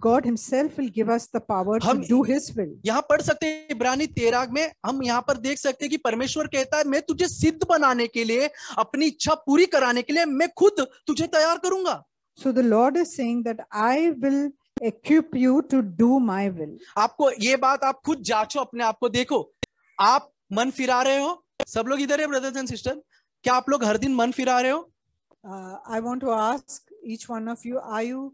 God Himself will give us the power to हम do His will. यहाँ पढ़ सकते हैं इब्रानी 13 में, हम यहाँ पर देख सकते हैं कि परमेश्वर कहता है, मैं तुझे सिद्ध बनाने के लिए, अपनी इच्छा पूरी कराने के लिए मैं खुद तुझे तैयार करूंगा. So the Lord is saying that I will equip you to do my will. आपको ये बात आप खुद जांचो, अपने आप को देखो. आप मन फिरा रहे हो? सब लोग इधर है ब्रदर्स एंड सिस्टर, क्या आप लोग हर दिन मन फिरा रहे हो? I want to ask each one of you, are you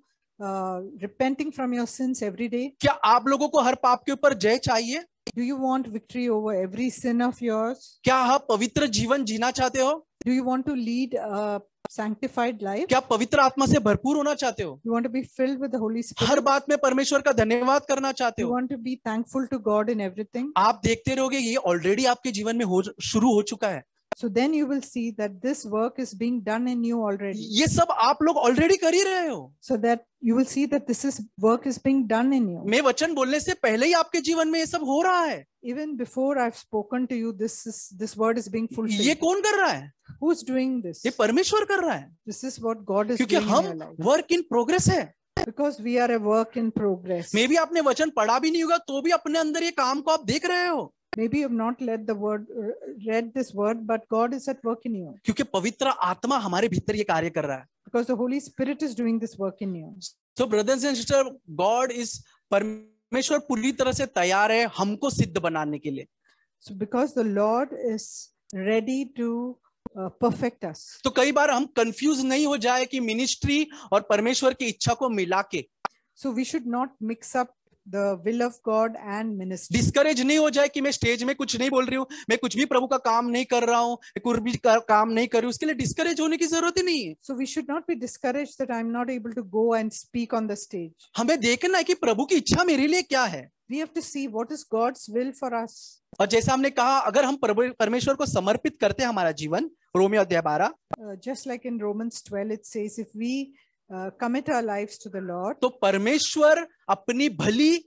repenting from your sins every day? क्या आप लोगों को हर पाप के ऊपर जय चाहिए? Do you want victory over every sin of yours? क्या आप पवित्र जीवन जीना चाहते हो? Do you want to lead a sanctified life? क्या पवित्र आत्मा से भरपूर होना चाहते हो? You want to be filled with the Holy Spirit? हर बात में परमेश्वर का धन्यवाद करना चाहते You हो? want to be thankful to God in everything? आप देखते रहोगे, ये ऑलरेडी आपके जीवन में शुरू हो चुका है. So then you will see that this work is being done in you already. ये सब आप लोग ऑलरेडी कर ही रहे हो. So that you will see that work is being done in you. मैं वचन बोलने से पहले ही आपके जीवन में ये सब हो रहा है. Even before I've spoken to you, this word is being fulfilled. ये कौन कर रहा है? Who's doing this? ये परमेश्वर कर रहा है. This is what God is क्योंकि doing in हम your life. Work in progress है. Because we are a work in progress. मे भी आपने वचन पढ़ा भी नहीं होगा, तो भी अपने अंदर ये काम को आप देख रहे हो. Maybe you have not read this word, but God is at work in you. क्योंकि पवित्र आत्मा हमारे भीतर ये कार्य कर रहा है. Because the Holy Spirit is doing this work in you. So brothers and sisters, God is, परमेश्वर पूरी तरह से तैयार है हमको सिद्ध बनाने के लिए. So because the Lord is ready to perfect us. तो कई बार हम कंफ्यूज नहीं हो जाए कि मिनिस्ट्री और परमेश्वर की इच्छा को मिला के. So we should not mix up the will of God and ministry. Discourage नहीं हो जाए कि मैं स्टेज में कुछ नहीं बोल रही हूँ, मैं कुछ भी प्रभु का काम नहीं कर रहा हूँ, कुछ भी काम नहीं कर रही हूँ, उसके लिए डिस्करेज होने की जरूरत ही नहीं है. So we should not be discouraged that I'm not able to go and speak on the stage. हमें देखना है कि प्रभु की इच्छा मेरे लिए क्या है. We have to see what is God's will for us. और जैसा हमने कहा, अगर हम परमेश्वर को समर्पित करते हैं हमारा जीवन, रोमियो अध्याय 12, just like in Romans 12 it says, if we commit our lives to the Lord, तो परमेश्वर अपनी भली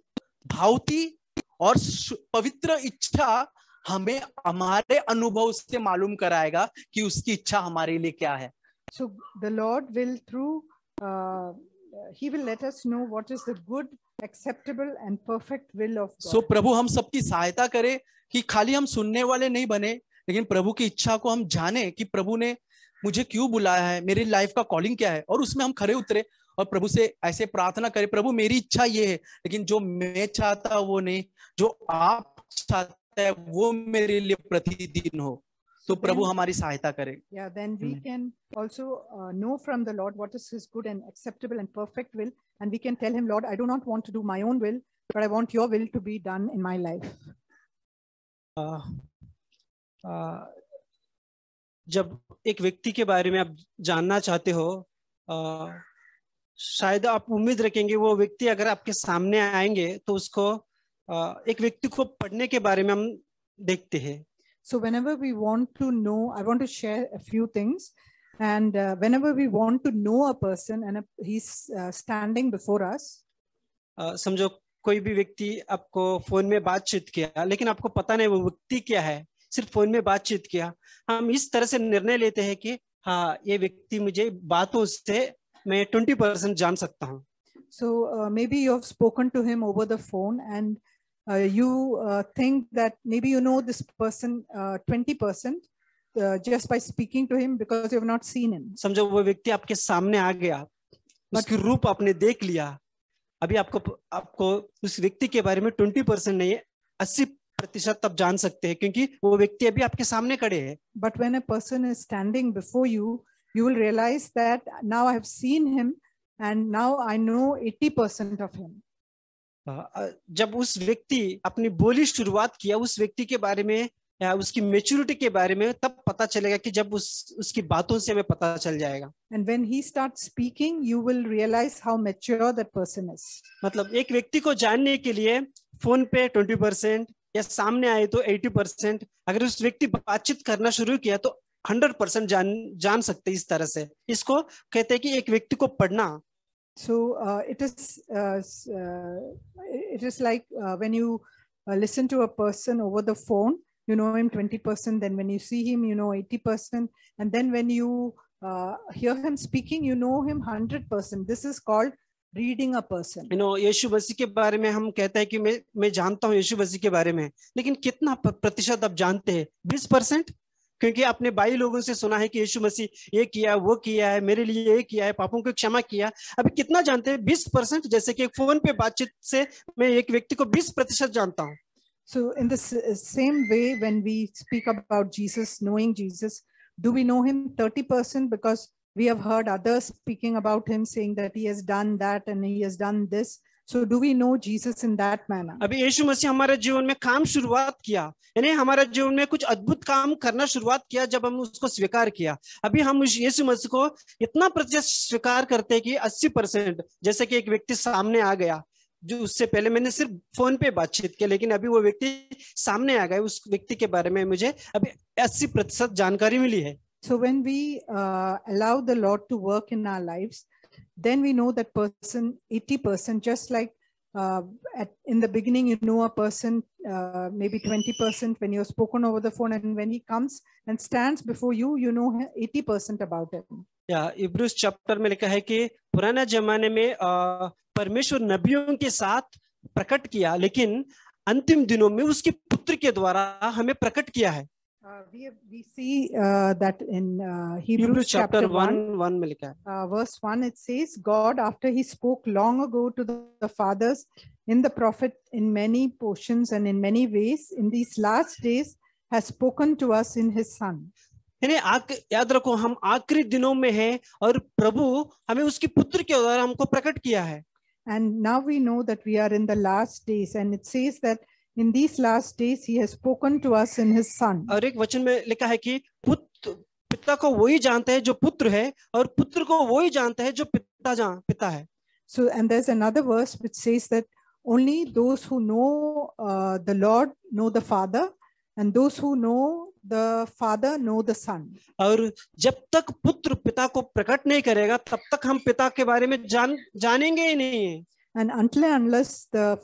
भावती और पवित्र इच्छा हमें हमारे अनुभव से मालूम कराएगा कि उसकी इच्छा हमारे लिए क्या है. So the Lord will He will let us know what is the good, acceptable and perfect will of God. So प्रभु हम सबकी सहायता करे कि खाली हम सुनने वाले नहीं बने, लेकिन प्रभु की इच्छा को हम जाने कि प्रभु ने मुझे क्यों बुलाया है, मेरी लाइफ का कॉलिंग क्या है, और उसमें हम खरे उतरे और प्रभु से ऐसे प्रार्थना करें, प्रभु मेरी इच्छा ये है, लेकिन जो मैं चाहता वो नहीं, जो आप चाहते हैं वो मेरे लिए प्रतिदिन हो, तो प्रभु हमारी सहायता करे। Yeah, then we can also know from the Lord what is His good and acceptable and perfect will, and we can tell Him, Lord, I do not want to do my own will, but I want Your will to be done in my life. जब एक व्यक्ति के बारे में आप जानना चाहते हो, शायद आप उम्मीद रखेंगे वो व्यक्ति अगर आपके सामने आएंगे तो उसको एक व्यक्ति को पढ़ने के बारे में हम देखते हैं। So whenever we want to know, I want to share a few things, and whenever we want to know a person and he's standing before us, समझो कोई भी व्यक्ति आपको फोन में बातचीत किया, लेकिन आपको पता नहीं वो व्यक्ति क्या है, सिर्फ फोन में बातचीत किया, हम इस तरह से निर्णय लेते हैं कि हाँ ये व्यक्ति मुझे बातों से मैं 20% जान सकता हूँ। So maybe you have spoken to him over the phone, and you think that maybe you know this person 20% just by speaking to him because you have not seen him. समझो वो व्यक्ति आपके सामने आ गया, उसकी रूप आपने देख लिया, अभी आपको उस व्यक्ति के बारे में 20% नहीं है, 80% आप जान सकते हैं, क्योंकि वो व्यक्ति अभी आपके सामने खड़े हैं। But when a person is standing before you, you will realize that now I have seen him and now I know 80% of him. जब उस व्यक्ति अपनी बोली शुरुआत किया, उस व्यक्ति के बारे में या उसकी मैच्योरिटी के बारे में तब पता चलेगा कि जब उसकी बातों से हमें पता चल जाएगा। And when he starts speaking, you will realize how mature that person is. मतलब एक व्यक्ति को जानने के लिए फोन पे 20% या सामने आए तो 80%, अगर उस व्यक्ति बातचीत करना शुरू किया तो 100% जान सकते इस तरह से। इसको कहते हैं कि एक व्यक्ति को पढ़ना। So it is like when you listen to a person over the phone, you know him 20%, then when you see him, you know 80%, and then when you hear him speaking, you know him 100%. This is called reading a person. You know, यीशु मसीह के बारे में हम कहते हैं कि मैं जानता हूँ यीशु मसीह के बारे में, लेकिन कितना प्रतिशत आप जानते हैं? 20%, क्योंकि आपने 22 लोगों से सुना है कि यीशु मसीह ये किया, वो किया है, मेरे लिए ये किया है, पापों को क्षमा किया। अभी कितना जानते हैं? 20%। जैसे कि एक फोन पे बातचीत से मैं एक व्यक्ति को 20% जानता हूँ। So in the same way, when we speak about Jesus, knowing Jesus, do we know him 30% because we have heard others speaking about him, saying that he has done that and he has done this? So do we know Jesus in that manner? अभी यीशु मसीह हमारे जीवन में काम शुरुआत किया, यानी हमारे जीवन में कुछ अद्भुत काम करना शुरुआत किया जब हम उसको स्वीकार किया। अभी हम यीशु मसीह को इतना प्रतिशत स्वीकार करते हैं कि 80%। जैसे कि एक व्यक्ति सामने आ गया, जो उससे पहले मैंने सिर्फ फोन पे बातचीत की, लेकिन अभी वो व्यक्ति सामने आ गया, उस व्यक्ति के बारे में मुझे अभी 80% जानकारी मिली है। So when we allow the Lord to work in our lives, then we know that person 80%, just like in the beginning, you know a person maybe 20% when you're spoken over the phone, and when he comes and stands before you, you know 80% about him. इब्रूस chapter में लिखा है कि पुराने जमाने में परमेश्वर नबियों के साथ प्रकट किया, लेकिन अंतिम दिनों में उसके पुत्र के द्वारा हमें प्रकट किया है। We see that in Hebrews chapter 1 में लिखा है, verse 1, it says, God, after he spoke long ago to the fathers in the prophet in many portions and in many ways, in these last days has spoken to us in his son. यानी याद रखो, हम आखिरी दिनों में हैं और प्रभु हमें उसके पुत्र के द्वारा हमको प्रकट किया है। And now we know that we are in the last days, and it says that in these last days he has spoken to us in his son. और एक वचन में लिखा है कि पिता को वही जानता है जो पुत्र है, और पुत्र को वही जानता है जो पिता है। So and there's another verse which says that only those who know the Lord know the Father, and those who know the Father know the Son. और जब तक पुत्र पिता को प्रकट नहीं करेगा तब तक हम पिता के बारे में जानेंगे ही नहीं। And unless the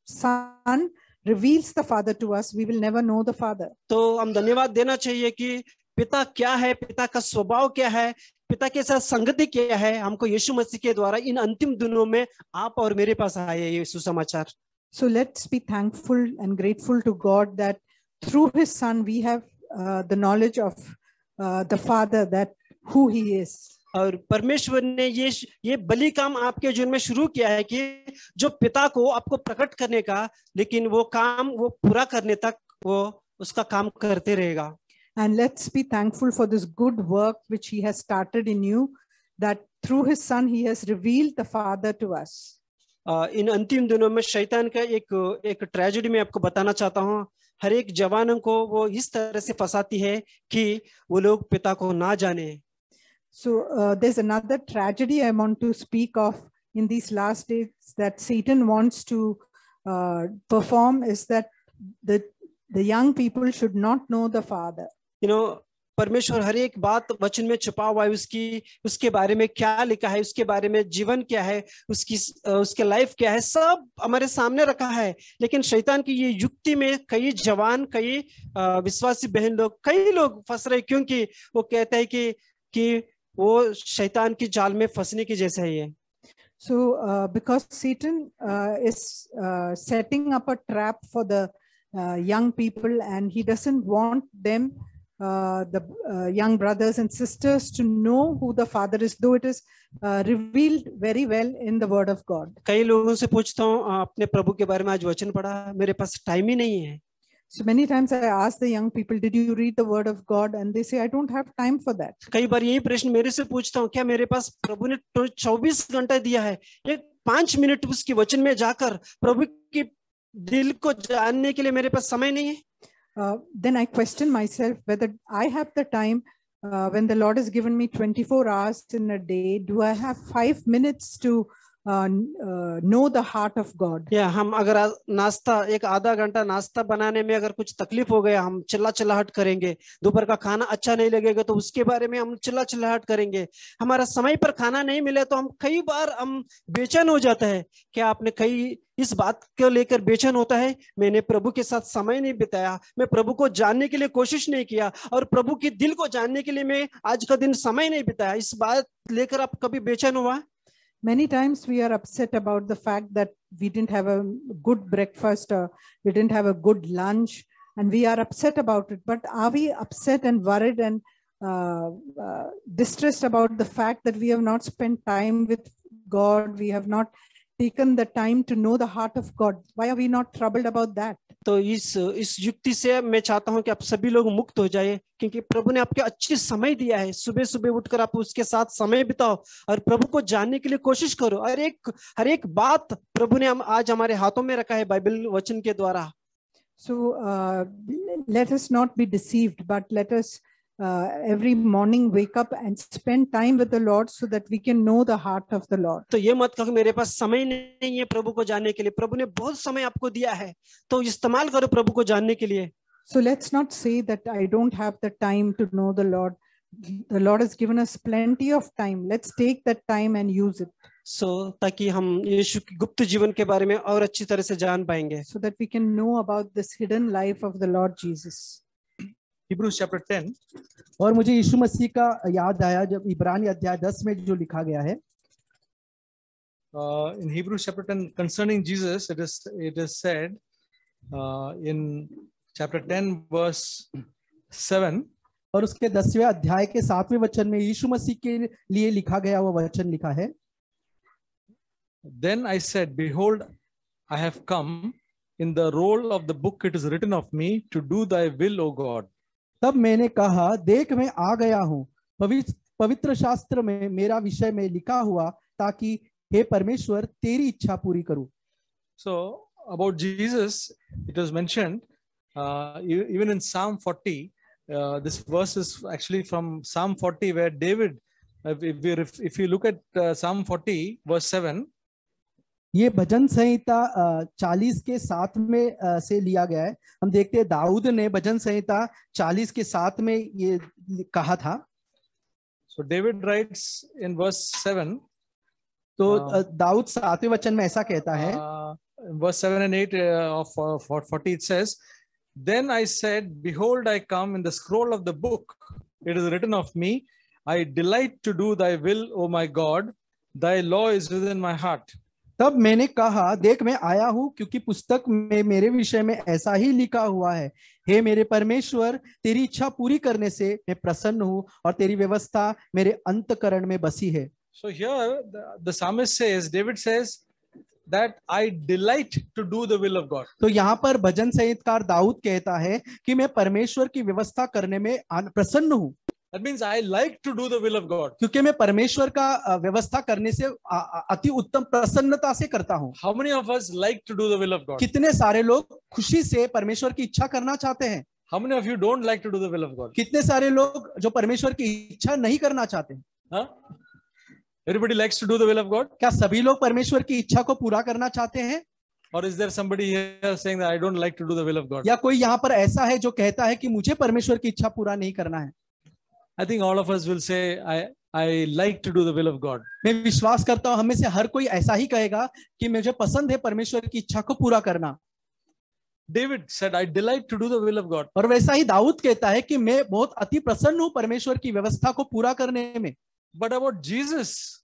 Son reveals the Father to us, we will never know the Father. तो हम धन्यवाद देना चाहिए कि पिता क्या है, पिता का स्वभाव क्या है, पिता के साथ संगति क्या है, हमको यीशु मसीह के द्वारा इन अंतिम दिनों में आप और मेरे पास आए ये सुसमाचार। So let's be thankful and grateful to God that through his son we have the knowledge of the Father, that who he is. और परमेश्वर ने ये बलि काम आपके जीवन में शुरू किया है कि जो पिता को आपको प्रकट करने का, लेकिन वो काम वो पूरा करने तक वो उसका काम करते रहेगा. And let's be thankful for this good work which he has started in you, that through his son he has revealed the Father to us. इन अंतिम दिनों में शैतान का एक ट्रेजेडी मैं आपको बताना चाहता हूँ. हर एक जवानों को वो इस तरह से फंसाती है कि वो लोग पिता को ना जाने. So there's another tragedy I want to speak of in these last days that Satan wants to perform, is that the young people should not know the Father. You know, परमेश्वर हर एक बात वचन में छुपा हुआ है. उसके बारे में क्या लिखा है, उसके बारे में जीवन क्या है, उसके लाइफ क्या है, सब हमारे सामने रखा है. लेकिन शैतान की ये युक्ति में कई जवान, कई विश्वासी बहन लोग, कई लोग फंस रहे, क्योंकि वो कहते हैं कि वो शैतान की जाल में फंसने की जैसा ही है. So because Satan is setting up a trap for the young people, and he doesn't want them, the young brothers and sisters, to know who the Father is, though it is revealed very well in the Word of God. कई लोगों से पूछता हूँ अपने प्रभु के बारे में, आज वचन पढ़ा, मेरे पास टाइम ही नहीं है. So many times I ask the young people, did you read the Word of God? And they say, I don't have time for that. कई बार यही प्रश्न मेरे से पूछता हूँ, क्या मेरे पास प्रभु ने 24 घंटा दिया है, एक 5 मिनट उसके वचन में जाकर प्रभु की दिल को जानने के लिए मेरे पास समय नहीं है? Then I question myself whether I have the time, when the Lord has given me 24 hours in a day, do I have 5 minutes to know the heart of God? या हम अगर नाश्ता, एक आधा घंटा नाश्ता बनाने में अगर कुछ तकलीफ हो गया, हम चिल्लाहट करेंगे. दोपहर का खाना अच्छा नहीं लगेगा तो उसके बारे में हम चिल्लाहट करेंगे. हमारा समय पर खाना नहीं मिले तो हम कई बार हम बेचैन हो जाता है. क्या आपने कई इस बात को लेकर बेचैन होता है, मैंने प्रभु के साथ समय नहीं बिताया, मैं प्रभु को जानने के लिए कोशिश नहीं किया, और प्रभु की दिल को जानने के लिए मैं आज का दिन समय नहीं बिताया, इस बात लेकर आप कभी बेचैन हुआ? Many times we are upset about the fact that we didn't have a good breakfast, or we didn't have a good lunch, and we are upset about it. But are we upset and worried and distressed about the fact that we have not spent time with God? We have not taken the time to know the heart of God. Why are we not troubled about that? तो इस युक्ति से मैं चाहता हूं कि आप सभी लोग मुक्त हो जाए, क्योंकि प्रभु ने आपके अच्छे समय दिया है. सुबह सुबह उठकर आप उसके साथ समय बिताओ और प्रभु को जानने के लिए कोशिश करो. हर एक बात प्रभु ने आज हमारे हाथों में रखा है बाइबल वचन के द्वारा. So let us not be deceived, but let us every morning wake up and spend time with the Lord so that we can know the heart of the Lord. तो ये मत कहो मेरे पास समय नहीं है प्रभु को जानने के लिए. प्रभु ने बहुत समय आपको दिया है, तो इस्तेमाल करो प्रभु को जानने के लिए. So let's not say that I don't have the time to know the Lord. The Lord has given us plenty of time. Let's take that time and use it. So ताकि हम यीशु की गुप्त जीवन के बारे में और अच्छी तरह से जान पाएंगे. So that we can know about this hidden life of the Lord Jesus. Hebrews chapter 10. और मुझे यीशु मसीह का याद आया जब इब्रानी अध्याय 10 में जो लिखा गया है. In Hebrews chapter 10 concerning Jesus, it is said in chapter 10 verse 7. और उसके 10वें अध्याय के 7वें वचन में यीशु मसीह के लिए लिखा गया वो वचन लिखा है. Then I said, behold, I have come. In the roll of the book it is written of me to do thy will, O God. तब मैंने कहा, देख मैं आ गया हूँ, पवित्र शास्त्र में मेरा विषय में लिखा हुआ, ताकि हे परमेश्वर तेरी इच्छा पूरी करूं. So about Jesus, it was mentioned even in Psalm 40. This verse is actually from Psalm 40, where David, if you look at Psalm 40 verse 7, ये भजन संहिता 40 के 7 में से लिया गया है. हम देखते हैं दाऊद ने भजन संहिता 40 के 7 में ये कहा था. So David writes in verse 7. तो दाऊद 7वें वचन में ऐसा कहता है. Verse 7 and 8 of 40 it says, Then I said, behold, I come. In the scroll of the book it is written of me, I delight to do thy will, O my God. Thy law is within my heart. तब मैंने कहा, देख मैं आया हूं, क्योंकि पुस्तक में मेरे विषय में ऐसा ही लिखा हुआ है, हे मेरे परमेश्वर, तेरी इच्छा पूरी करने से मैं प्रसन्न हूं और तेरी व्यवस्था मेरे अंतःकरण में बसी है. So here the psalmist says, David says that I delight to do the will of God. तो यहाँ पर भजन संगीतकार दाऊद कहता है कि मैं परमेश्वर की व्यवस्था करने में प्रसन्न हूं. That means I like to do the will of God. क्योंकि मैं परमेश्वर का व्यवस्था करने से अति उत्तम प्रसन्नता से करता हूं. How many of us like to do the will of God? कितने सारे लोग खुशी से परमेश्वर की इच्छा करना चाहते हैं. How many of you don't like to do the will of God? कितने सारे लोग जो परमेश्वर की इच्छा नहीं करना चाहते. Huh? Everybody likes to do the will of God? क्या सभी लोग परमेश्वर की इच्छा को पूरा करना चाहते हैं? Or is there somebody here saying that I don't like to do the will of God? या कोई यहाँ पर ऐसा है जो कहता है कि मुझे परमेश्वर की इच्छा पूरा नहीं करना है? I think all of us will say I like to do the will of God. मैं विश्वास करता हूं हम में से हर कोई ऐसा ही कहेगा कि मुझे पसंद है परमेश्वर की इच्छा को पूरा करना. David said, I delight to do the will of God. और वैसा ही दाऊद कहता है कि मैं बहुत अति प्रसन्न हूं परमेश्वर की व्यवस्था को पूरा करने में. But about Jesus,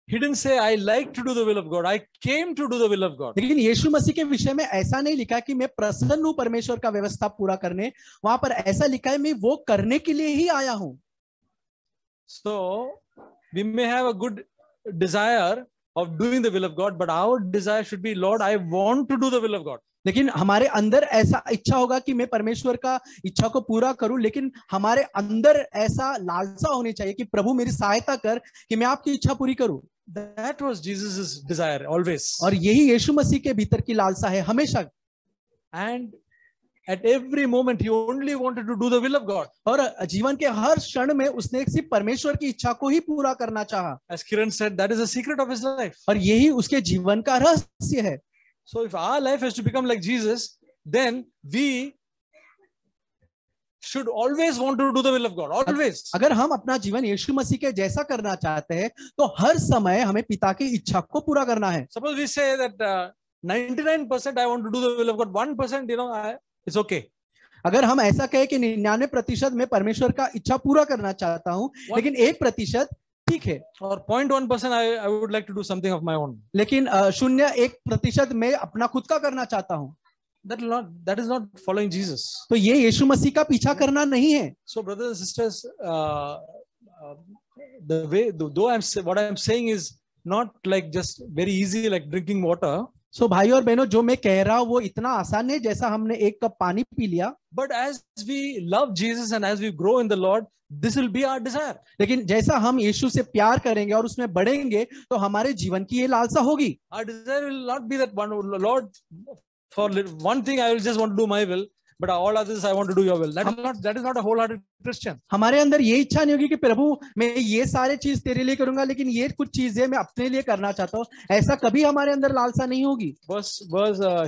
he didn't say I like to do the will of God. I came to do the will of God. लेकिन यीशु मसीह के विषय में ऐसा नहीं लिखा कि मैं प्रसन्न हूं परमेश्वर का व्यवस्था पूरा करने. वहां पर ऐसा लिखा है मैं वो करने के लिए ही आया हूं. So we may have a good desire of doing the will of God, but our desire should be, Lord, I want to do the will of God. लेकिन हमारे अंदर ऐसा इच्छा होगा कि मैं परमेश्वर का इच्छा को पूरा करूं, लेकिन हमारे अंदर ऐसा लालसा होनी चाहिए कि प्रभु मेरी सहायता कर कि मैं आपकी इच्छा पूरी करूं. That was Jesus' desire always. और यही यीशु मसीह के भीतर की लालसा है हमेशा. And at every moment he only wanted to do the will of God. और जीवन के हर क्षण में उसने सिर्फ परमेश्वर की इच्छा को ही पूरा करना चाहा. As Kiran said, that is the secret of his life. और यही उसके जीवन का रहस्य है. So if our life has to become like Jesus, then we should always want to do the will of God. Always. अगर हम अपना जीवन यीशु मसीह के जैसा करना चाहते हैं तो हर समय हमें पिता की इच्छा को पूरा करना है. Suppose we say that 99% I want to do the will of God, 1% it's okay. अगर हम ऐसा कहें कि 99% मैं परमेश्वर का इच्छा पूरा करना चाहता हूं, लेकिन 1% ठीक है. Or 0.1% I would like to do something of my own. लेकिन 0.1% मैं अपना खुद का करना चाहता हूं. That is not following Jesus. तो ये यीशु मसीह का पीछा करना नहीं है. So brothers and sisters, the way what I'm saying is not like just very easy like drinking water. So भाई और बहनों, जो मैं कह रहा हूं वो इतना आसान है जैसा हमने एक कप पानी पी लिया. But as we love Jesus and as we grow in the Lord, this will be our desire. लेकिन जैसा हम यीशु से प्यार करेंगे और उसमें बढ़ेंगे तो हमारे जीवन की ये लालसा होगी. Our desire will not be that Lord, for one thing I will just want to do my will, but all others I want to do your will. That is not a wholehearted Christian. हमारे अंदर ये इच्छा नहीं होगी कि प्रभु मैं ये सारे चीज तेरे लिए करूंगा, लेकिन ये कुछ चीजें मैं अपने लिए करना चाहता हूँ. ऐसा कभी हमारे अंदर लालसा नहीं होगी.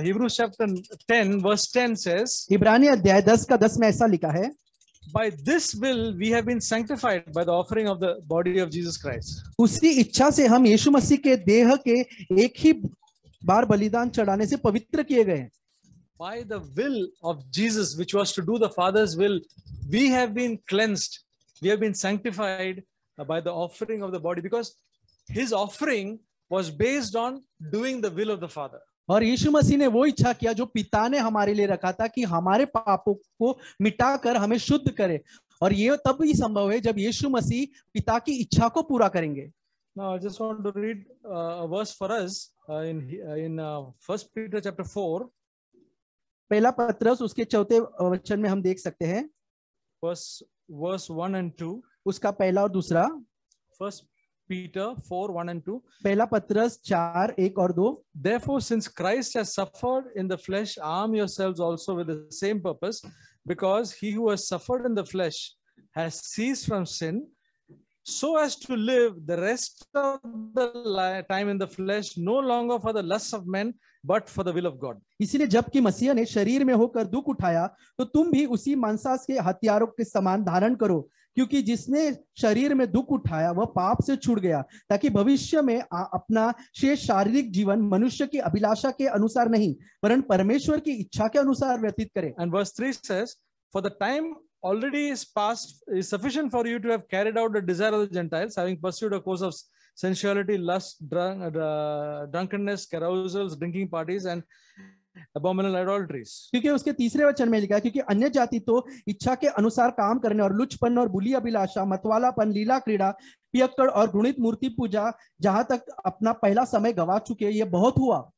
Hebrews chapter 10 verse 10 says, इब्रानी अध्याय 10 का 10 में ऐसा लिखा है, by this will we have been sanctified by the offering of the body of Jesus Christ. उसी इच्छा से हम यीशु मसीह के देह के एक ही बार बलिदान चढ़ाने से पवित्र किए गए. By the will of Jesus, which was to do the Father's will, we have been cleansed. We have been sanctified by the offering of the body, because his offering was based on doing the will of the Father. और यीशु मसीह ने वो इच्छा किया जो पिता ने हमारे लिए रखा था कि हमारे पापों को मिटाकर हमें शुद्ध करे. और ये तब ही संभव है जब यीशु मसीह पिता की इच्छा को पूरा करेंगे. Now I just want to read a verse for us in 1 Peter chapter 4. पहला पत्रस उसके 4 वचन में हम देख सकते हैं, verse 1 and 2. उसका पहला और दूसरा. 1 Peter 4, 1 and 2. पहला पत्रस 4, 1 और 2. Therefore, since Christ has suffered in the flesh, arm yourselves also with the same purpose, because he who has suffered in the flesh has ceased from sin, so as to live the rest of the time in the flesh, no longer for the lusts of men, but for the will of God. इसलिए जबकि मसीह ने शरीर में होकर दुख उठाया, तो तुम भी उसी मांसास के हथियारों के समान धारण करो, क्योंकि जिसने शरीर में दुख उठाया वह पाप से छूट गया, ताकि भविष्य में अपना शेष शारीरिक जीवन मनुष्य की अभिलाषा के अनुसार नहीं, वरन परमेश्वर की इच्छा के अनुसार व्यतीत करे. And verse 3 says, for the time already is past is sufficient for you to have carried out the desire of the Gentiles, having pursued a course of sensuality, lust, drunkenness, carousals, drinking parties, and abominable idolatries. क्योंकि उसके तीसरे वचन में लिखा है, क्योंकि अन्य जाति तो इच्छा के अनुसार काम करने और लुचपन और बुली अभिलाषा, मतवालापन, लीला क्रीड़ा, पियक्कड़ और घृणित मूर्ति पूजा, जहां तक अपना पहला समय गवा चुके, ये बहुत हुआ।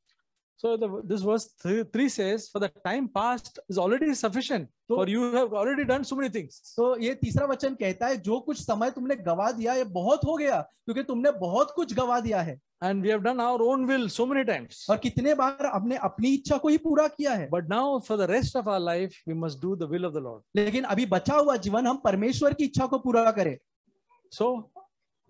So this verse 3 says, for the time past is already sufficient, for you have already done so many things. तो ये तीसरा वचन कहता है, जो कुछ समय तुमने गवा दिया ये बहुत हो गया, क्योंकि तुमने बहुत कुछ गवा दिया है। And we have done our own will so many times. और कितने बार हमने अपनी इच्छा को ही पूरा किया है। But now for the rest of our life, we must do the will of the Lord. लेकिन अभी बचा हुआ जीवन हम परमेश्वर की इच्छा को पूरा करें। So,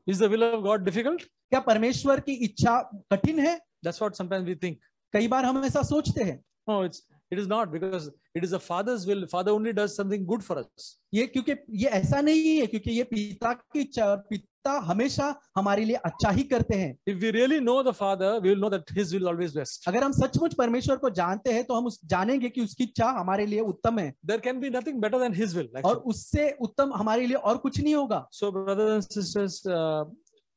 is the will of God difficult? क्या परमेश्वर की इच्छा कठिन है? That's what sometimes we think. कई बार हम ऐसा सोचते हैं। No, it is not, because it is the Father's will. Father only does something good for us. ये क्योंकि ये ऐसा नहीं है, क्योंकि ये पिता की इच्छा, पिता हमेशा हमारे लिए अच्छा ही करते हैं। If we really know the Father, we will know that His will always best. अगर हम सचमुच परमेश्वर को जानते हैं तो हम जानेंगे कि उसकी इच्छा हमारे लिए उत्तम है। There can be nothing better than His will. और उससे उत्तम हमारे लिए और कुछ नहीं होगा। So, brothers and sisters,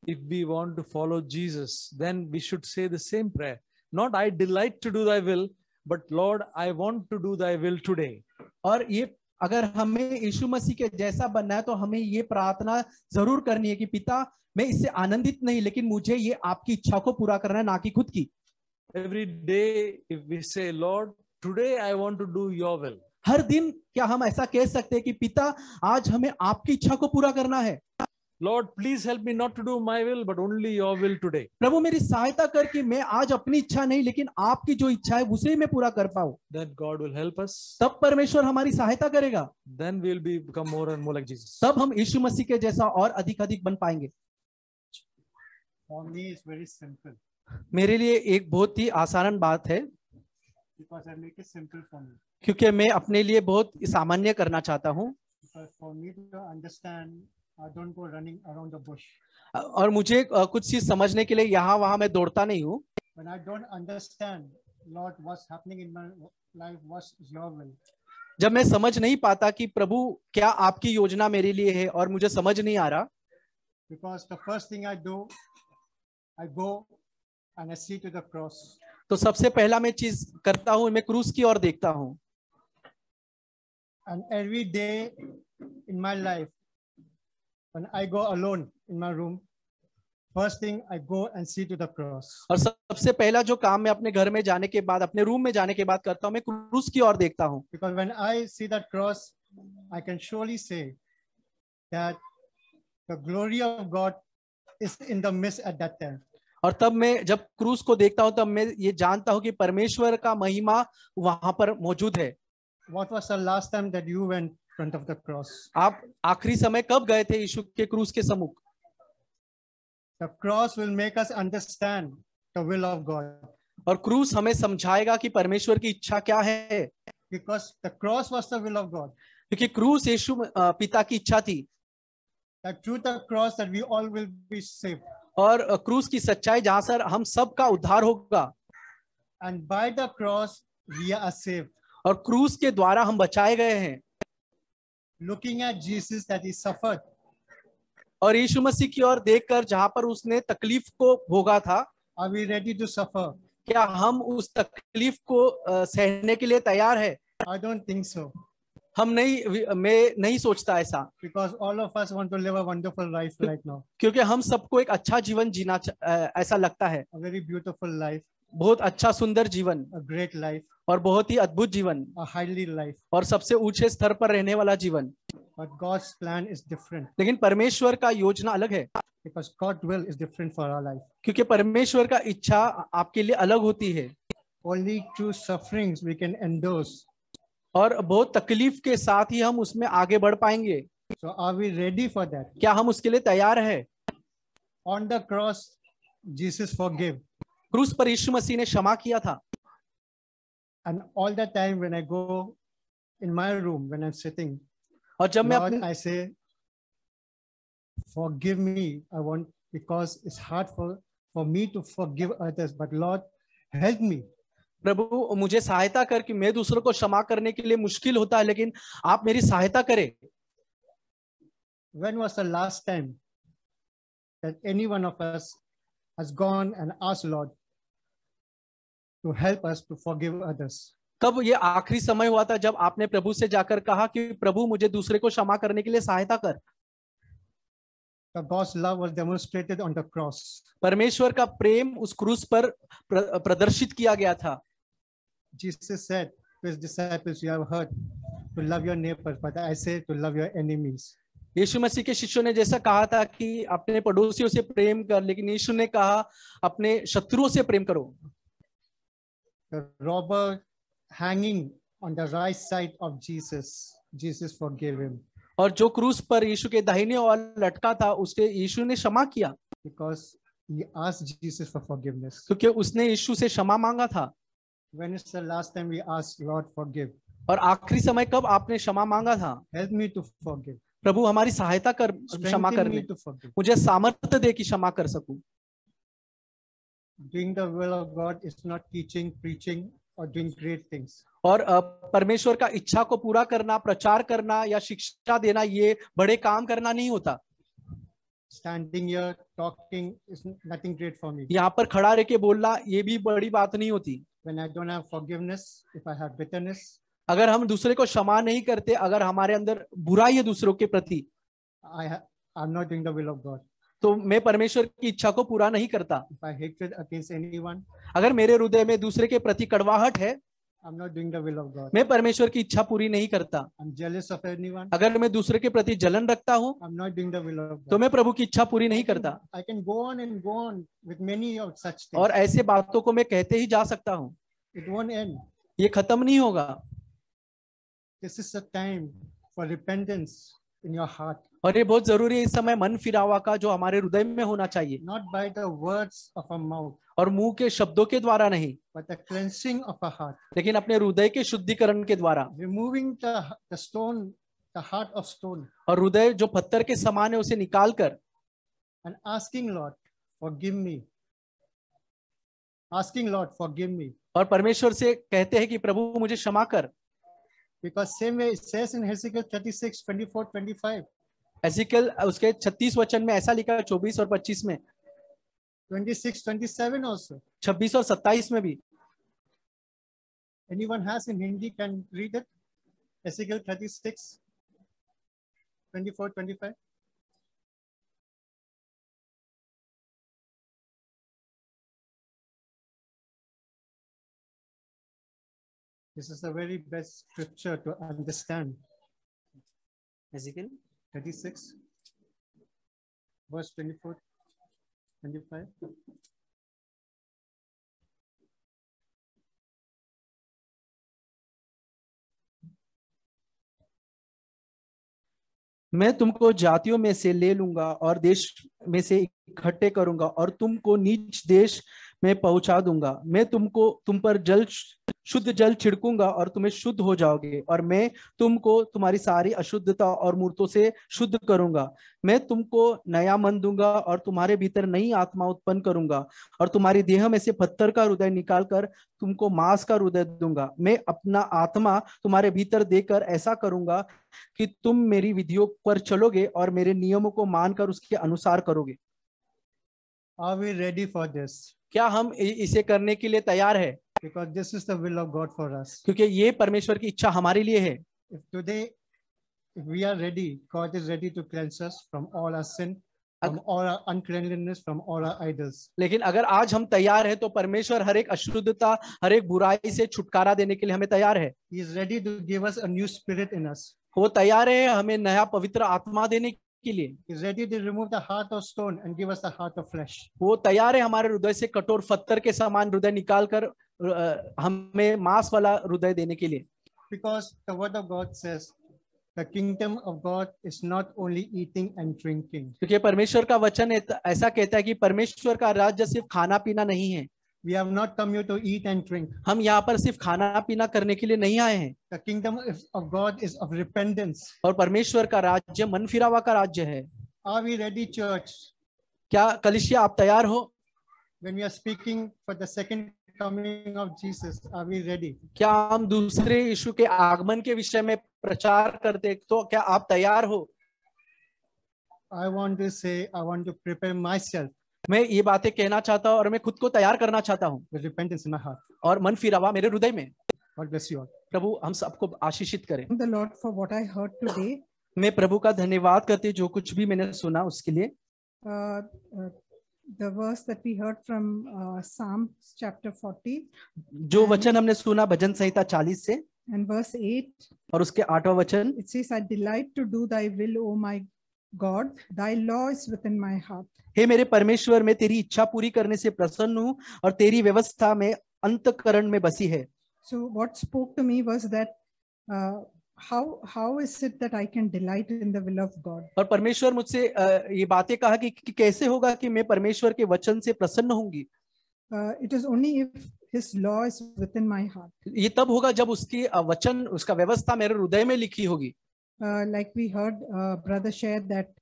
if we want to follow Jesus, then we should say the same prayer. Not I delight to do thy will, but Lord, I want to do thy will today. और ये अगर हमें यीशु मसीह के जैसा बनना है तो हमें ये प्रार्थना जरूर करनी है कि पिता, मैं इससे आनंदित नहीं, लेकिन मुझे ये आपकी इच्छा को पूरा करना है, ना कि खुद की। Every day, if we say, Lord, today I want to do your will. हर दिन क्या हम ऐसा कह सकते हैं कि पिता, आज हमें आपकी इच्छा को पूरा करना है। Lord, please help me not to do my will, but only your will today. प्रभु मेरी सहायता कर कि मैं आज अपनी इच्छा नहीं, लेकिन आपकी जो इच्छा है उसे मैं पूरा कर पाऊं। Then God will help us. तब परमेश्वर हमारी सहायता करेगा। Then we will become more and more like Jesus. तब हम यीशु मसीह के जैसा और अधिक अधिक बन पाएंगे। For me, it's very simple मेरे लिए एक बहुत ही आसान बात है, because I make it simple for me. क्योंकि मैं अपने लिए बहुत सामान्य करना चाहता हूँ। Because for me to understand, I don't go running around the bush. और मुझे कुछ चीज समझने के लिए यहाँ वहां मैं दौड़ता नहीं हूँ। When I don't understand, Lord, what's happening in my life, what's your will? जब मैं समझ नहीं पाता कि प्रभु क्या आपकी योजना मेरे लिए है और मुझे समझ नहीं आ रहा, Because the first thing I do, I go and I see to the cross. तो सबसे पहला मैं चीज करता हूँ, मैं क्रूस की ओर देखता हूँ। And every day in my life, when I go alone in my room, first thing I go and see to the cross. और सबसे पहला जो काम मैं अपने घर में जाने के बाद, अपने रूम में जाने के बाद करता हूँ, मैं क्रूस की ओर देखता हूँ। Because when I see that cross, I can surely say that the glory of God is in the midst at that time. और तब मैं जब क्रूस को देखता हूँ तब मैं ये जानता हूँ कि परमेश्वर का महिमा वहां पर मौजूद है। What was the last time that you went in front of the cross? आप आखिरी समय कब गए थे यीशु के क्रूस के सम्मुख? The cross will make us understand the will of God. और क्रूस हमें समझाएगा कि परमेश्वर की इच्छा क्या है, Because the cross was the will of God. क्योंकि क्रूस यीशु पिता की इच्छा थी। That through the cross that we all will be saved. और क्रूस की सच्चाई जहां से हम सब का उद्धार होगा। And by the cross we are saved. और क्रूस के द्वारा हम बचाए गए हैं। Looking at Jesus that he suffered. और यीशु मसीह की ओर देखकर जहां पर उसने तकलीफ को भोगा था, Are we ready to suffer? क्या हम उस तकलीफ को सहने के लिए तैयार है? I don't think so. मैं नहीं सोचता ऐसा, Because all of us want to live a wonderful life right now. क्योंकि हम सबको एक अच्छा जीवन जीना ऐसा लगता है, A very beautiful life, बहुत अच्छा सुंदर जीवन a great life, और बहुत ही अद्भुत जीवन a highly life. और सबसे ऊंचे स्तर पर रहने वाला जीवन। But God's plan is different. लेकिन परमेश्वर का योजना अलग है, Because God's will is different for our life. क्योंकि परमेश्वर का इच्छा आपके लिए अलग होती है। Only through sufferings we can endure. और बहुत तकलीफ के साथ ही हम उसमें आगे बढ़ पाएंगे। So are we ready for that? क्या हम उसके लिए तैयार है? On the cross, Jesus forgave. क्रूस पर यीशु मसीह ने क्षमा किया था। And all the time when I go in my room, when I'm sitting, और जब मैं Lord, I say, forgive me. I want, because it's hard for me to forgive others, but Lord, help me. प्रभु मुझे सहायता कर कि मैं दूसरों को क्षमा करने के लिए मुश्किल होता है, लेकिन आप मेरी सहायता करें। When was the last time that any one of us has gone and asked Lord to help us to forgive others. कब ये आखिरी समय हुआ था जब आपने प्रभु से जाकर कहा कि प्रभु मुझे दूसरे को क्षमा करने के लिए सहायता कर? God's love was demonstrated on the cross. परमेश्वर का प्रेम उस क्रूस पर प्रदर्शित किया गया था. Jesus said to his disciples, you have heard to love your neighbors, but I say to love your enemies. यीशु मसीह के शिष्यों ने जैसा कहा था कि अपने पड़ोसियों से प्रेम कर, लेकिन यीशु ने कहा अपने शत्रुओं से प्रेम करो. The robber hanging on the right side of Jesus, Jesus forgave him. और जो क्रूस पर यीशु के दाहिने ओर लटका था उसे यीशु ने क्षमा किया. Because he asked Jesus for forgiveness. क्योंकि उसने यीशु से क्षमा मांगा था. When is the last time we asked Lord forgive? और आखिरी समय कब आपने क्षमा मांगा था? Help me to forgive. प्रभु हमारी सहायता कर क्षमा करने, मुझे सामर्थ्य दे कि क्षमा कर सकूं. Doing the will of God is not teaching, preaching or doing great things. और परमेश्वर का इच्छा को पूरा करना, प्रचार करना या शिक्षा देना ये बड़े काम करना नहीं होता. Standing here talking is nothing great for me. यहाँ पर खड़ा रह के बोलना ये भी बड़ी बात नहीं होती. When I don't have forgiveness, if I have bitterness, अगर हम दूसरे को क्षमा नहीं करते, अगर हमारे अंदर बुराई है दूसरों के प्रति, I'm not doing the will of God. तो मैं परमेश्वर की इच्छा को पूरा नहीं करता. If I hatred against anyone, अगर मेरे हृदय में दूसरे के प्रति कड़वाहट है, I'm not doing the will of God. मैं परमेश्वर की इच्छा पूरी नहीं करता. I'm jealous of anyone, अगर मैं दूसरे के प्रति जलन रखता हूँ, I'm not doing the will of God. तो मैं प्रभु की इच्छा पूरी नहीं करता. I can go on and go on with many of such things. और ऐसे बातों को मैं कहते ही जा सकता हूँ. It won't end. ये खत्म नहीं होगा. This is a time for repentance in your heart. और ये बहुत जरूरी है इस समय मन फिरावा का जो हमारे हृदय में होना चाहिए. Not by the words of a mouth, और मुंह के शब्दों के द्वारा नहीं, but the cleansing of a heart. लेकिन अपने हृदय के शुद्धिकरण के द्वारा. Removing the stone, the heart of stone. और हृदय जो पत्थर के समान है उसे निकाल कर. And asking Lord, forgive me. Asking Lord, forgive me. और परमेश्वर से कहते हैं कि प्रभु मुझे क्षमा कर. Because same way it says in Hezekiel 36, 24, 25. एजिकल उसके 36 वचन में ऐसा लिखा है, 24 और 25 में, 26, 27 also. 26 और 27 में भी. Anyone has in Hindi can read it. Hezekiel 36, 24, 25. This is the very best scripture to understand. Ezekiel 36, verse 24, 25. मैं तुमको जातियों में से ले लूंगा और देश में से इकट्ठे करूंगा और तुमको नीच देश में पहुंचा दूंगा. मैं तुम पर शुद्ध जल छिड़कूंगा और तुम्हें शुद्ध हो जाओगे. और मैं तुमको तुम्हारी सारी अशुद्धता और मूर्तों से शुद्ध करूंगा. मैं तुमको नया मन दूंगा और तुम्हारे भीतर नई आत्मा उत्पन्न करूंगा. और तुम्हारी देह में से पत्थर का हृदय निकालकर तुमको मांस का हृदय दूंगा. मैं अपना आत्मा तुम्हारे भीतर देकर ऐसा करूंगा कि तुम मेरी विधियों पर चलोगे और मेरे नियमों को मानकर उसके अनुसार करोगे. Are we ready for this? क्या हम इसे करने के लिए तैयार है? Because this is the will of God for us. क्योंकि ये परमेश्वर की इच्छा हमारे लिए है. If we are ready, God is ready to cleanse us from all our sin, from all our uncleanliness, from all our idols. लेकिन अगर आज हम तैयार हैं तो परमेश्वर हर एक अशुद्धता, हर एक बुराई से छुटकारा देने के लिए हमें तैयार है. He is ready to give us a new spirit in us. वो तैयार है हमें नया पवित्र आत्मा देने के लिए. He is ready to remove the heart of stone and give us the heart of flesh. वो तैयार है हमारे हृदय से कठोर पत्थर के समान हृदय निकालकर हमें मांस वाला हृदय देने के लिए. Because the word of God says the kingdom of God is not only eating and drinking. क्योंकि परमेश्वर का वचन ऐसा कहता है कि परमेश्वर का राज्य सिर्फ खाना पीना नहीं है. We have not come here to eat and drink. हम यहाँ पर सिर्फ खाना पीना करने के लिए नहीं आए हैं. The kingdom of God is of repentance. और परमेश्वर का राज्य मन फिरावा का राज्य है. Are we ready, church? क्या कलीसिया आप तैयार हो? When we are speaking for the second coming of Jesus, are we ready? क्या हम दूसरे यीशु के आगमन के विषय में प्रचार करते तो क्या आप तैयार हो? I want to say, I want to prepare myself मैं ये बातें कहना चाहता हूँ और मैं खुद को तैयार करना चाहता हूँ with repentance in my heart. और मन फिरावा मेरे हृदय में। God bless you all. प्रभु हम सबको आशीषित करें। Thank the Lord for what I heard today. मैं प्रभु का धन्यवाद करती हूँ जो कुछ भी मैंने सुना उसके लिए। Uh, uh, the verse that we heard from Psalms chapter 40 जो वचन हमने सुना भजन संहिता 40 से and verse 8, और उसके 8वां वचन, it says, I delight to do thy will, O my God, thy law is within my heart. हे मेरे परमेश्वर, मैं तेरी इच्छा पूरी करने से प्रसन्न हूँ और तेरी व्यवस्था में अंतःकरण में बसी है। So what spoke to me was that how is it that I can delight in the will of God? और परमेश्वर मुझसे ये बातें कहा कि कैसे होगा कि मैं परमेश्वर के वचन से प्रसन्न होंगी। It is only if his law is within my heart. ये तब होगा जब उसकी वचन, उसका व्यवस्था मेरे हृदय में लिखी होगी। Like we heard brother share that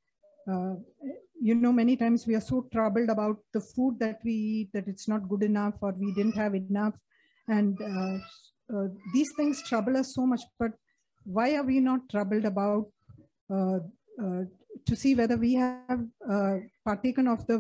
many times we are so troubled about the food that we eat, that it's not good enough or we didn't have enough, and these things trouble us so much. But why are we not troubled about to see whether we have partaken of the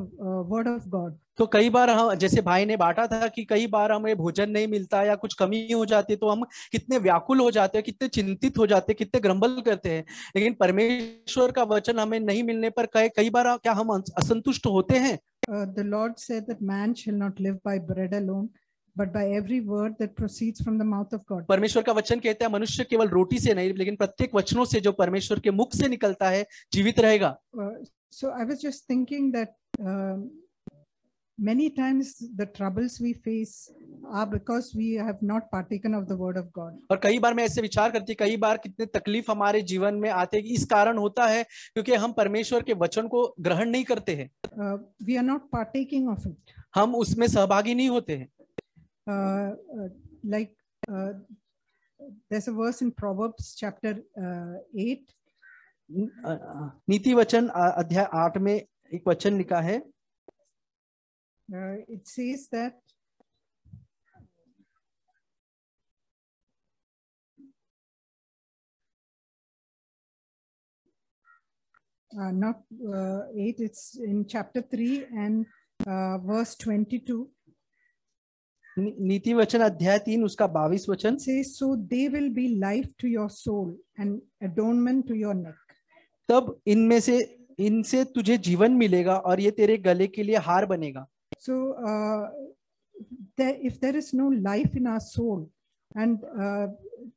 word of God? तो कई बार हम, जैसे भाई ने बांटा था कि कई बार हमें भोजन नहीं मिलता या कुछ कमी हो जाती है तो हम कितने व्याकुल हो जाते हैं, कितने चिंतित हो जाते हैं, कितने ग्रम्बल करते हैं। लेकिन परमेश्वर का वचन हमें नहीं मिलने पर कई बार क्या हम असंतुष्ट होते हैं? The Lord said that man shall not live by bread alone, but by every word that proceeds from the mouth of God. परमेश्वर का वचन कहता है मनुष्य केवल रोटी से नहीं लेकिन प्रत्येक वचनों से जो परमेश्वर के मुख से निकलता है जीवित रहेगा। So I was just thinking that many times the troubles we face are because we have not partaken of the word of God. और कई बार मैं ऐसे विचार करती, कई बार कितने तकलीफ हमारे जीवन में आते हैं, इस कारण होता है क्योंकि हम परमेश्वर के वचन को ग्रहण नहीं करते हैं। We are not partaking of it. हम उसमें सहभागी नहीं होते हैं। Like there's a verse in Proverbs chapter 8. नीति वचन अध्याय 8 में एक वचन लिखा है। It says that not 8, it's in chapter 3 and verse 22. नीति वचन अध्याय 3 उसका 22 वचन says, so they will be life to your soul and adornment to your neck. तब इनसे तुझे जीवन मिलेगा और ये तेरे गले के लिए हार बनेगा। So if there is no life in our soul, and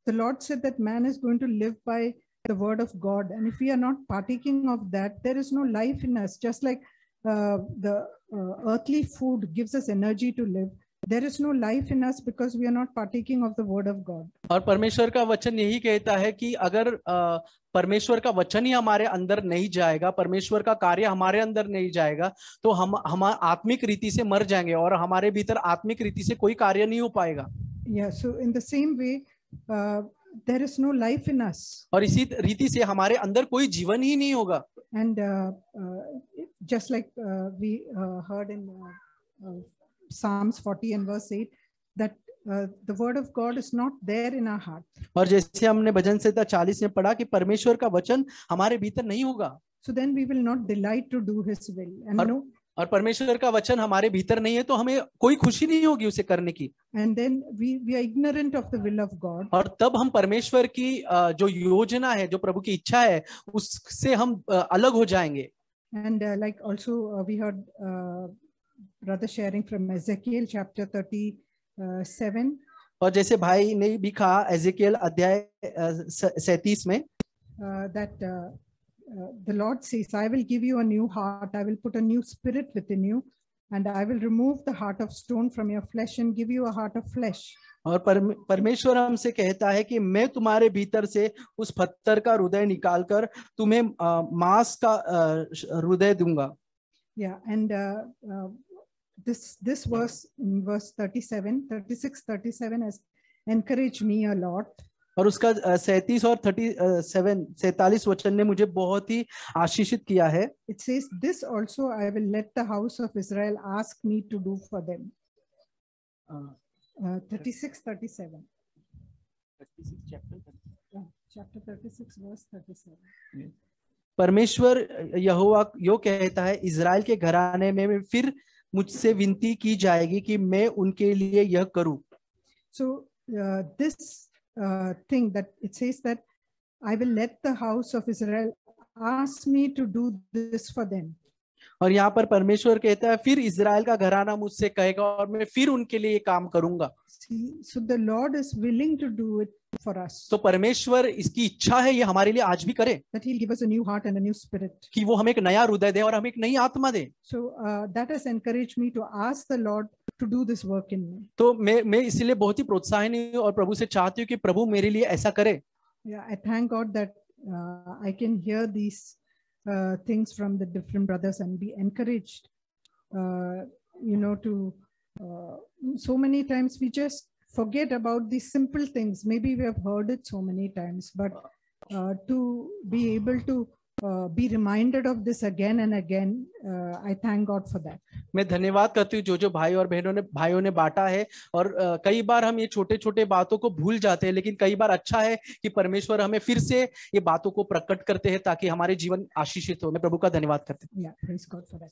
the Lord said that man is going to live by the word of God, and if we are not partaking of that, there is no life in us. Just like the earthly food gives us energy to live, there is no life in us because we are not partaking of the word of God. और परमेश्वर का वचन यही कहता है कि अगर परमेश्वर का वचन ही हमारे अंदर नहीं जाएगा, परमेश्वर का कार्य हमारे अंदर नहीं जाएगा, तो हम आत्मिक रीति से मर जाएंगे और हमारे भीतर आत्मिक रीति से कोई कार्य नहीं हो पाएगा। Yeah, so in the same way, there is no life in us. और इसी रीति से हमारे अंदर कोई जीवन ही नहीं होगा। And just like we heard in Psalms 40 and verse 8, that the word of God is not there in our heart. और जैसे हमने भजन संहिता 40 में पढ़ा कि परमेश्वर का वचन हमारे भीतर नहीं होगा, so then we will not delight to do his will. And और परमेश्वर का वचन हमारे भीतर नहीं है तो हमें कोई खुशी नहीं होगी उसे करने की। And then we are ignorant of the will of God. और तब हम परमेश्वर की जो योजना है, जो प्रभु की इच्छा है, उससे हम अलग हो जाएंगे। And like also we heard brother sharing from Ezekiel chapter 37. और जैसे भाई ने भी कहा एजेकिएल अध्याय 37 में that the Lord says, I will give you a new heart, I will put a new spirit within you, and I will remove the heart of stone from your flesh and give you a heart of flesh. और परमेश्वर हमसे कहता है कि मैं तुम्हारे भीतर से उस पत्थर का हृदय निकालकर तुम्हें मांस का हृदय दूंगा। Yeah, and this verse in verse 36-37 has encouraged me a lot. और उसका 37 और 47 वचन ने मुझे बहुत ही आशीषित किया है। It says, this also I will let the house of Israel ask me to do for them. 36-37. Chapter 36 verse 37. परमेश्वर यहोवा यो कहता है, इजराइल के घराने में फिर मुझसे विनती की जाएगी कि मैं उनके लिए यह करूं। So this thing that it says that I will let the house of Israel ask me to do this for them. और यहाँ पर परमेश्वर कहता है फिर इजराइल का घराना मुझसे कहेगा और मैं फिर उनके लिए ये काम करूंगा। See, so the Lord is willing to do it for us. तो परमेश्वर इसकी इच्छा है ये हमारे लिए आज भी करे, That He'll give us a new heart and a new spirit. कि वो हमें एक नया हृदय दे और हमें एक नई आत्मा दे। So that has encouraged me to ask the Lord to do this work in me. तो मैं इसीलिए बहुत ही प्रोत्साहित हूँ और प्रभु से चाहती हूँ कि प्रभु मेरे लिए ऐसा करे। Yeah, I thank God that I can hear these things from the different brothers and be encouraged. To so many times we just forget about these simple things. Maybe we have heard it so many times, but to be able to be reminded of this again and again, I thank God for that. मैं धन्यवाद करती हूँ जो भाई और भाइयों ने बांटा है। और कई बार हम ये छोटे छोटे बातों को भूल जाते हैं, लेकिन कई बार अच्छा है कि परमेश्वर हमें फिर से ये बातों को प्रकट करते हैं ताकि हमारे जीवन आशीषित हो। मैं प्रभु का धन्यवाद करती हूँ। Yeah, praise God for that.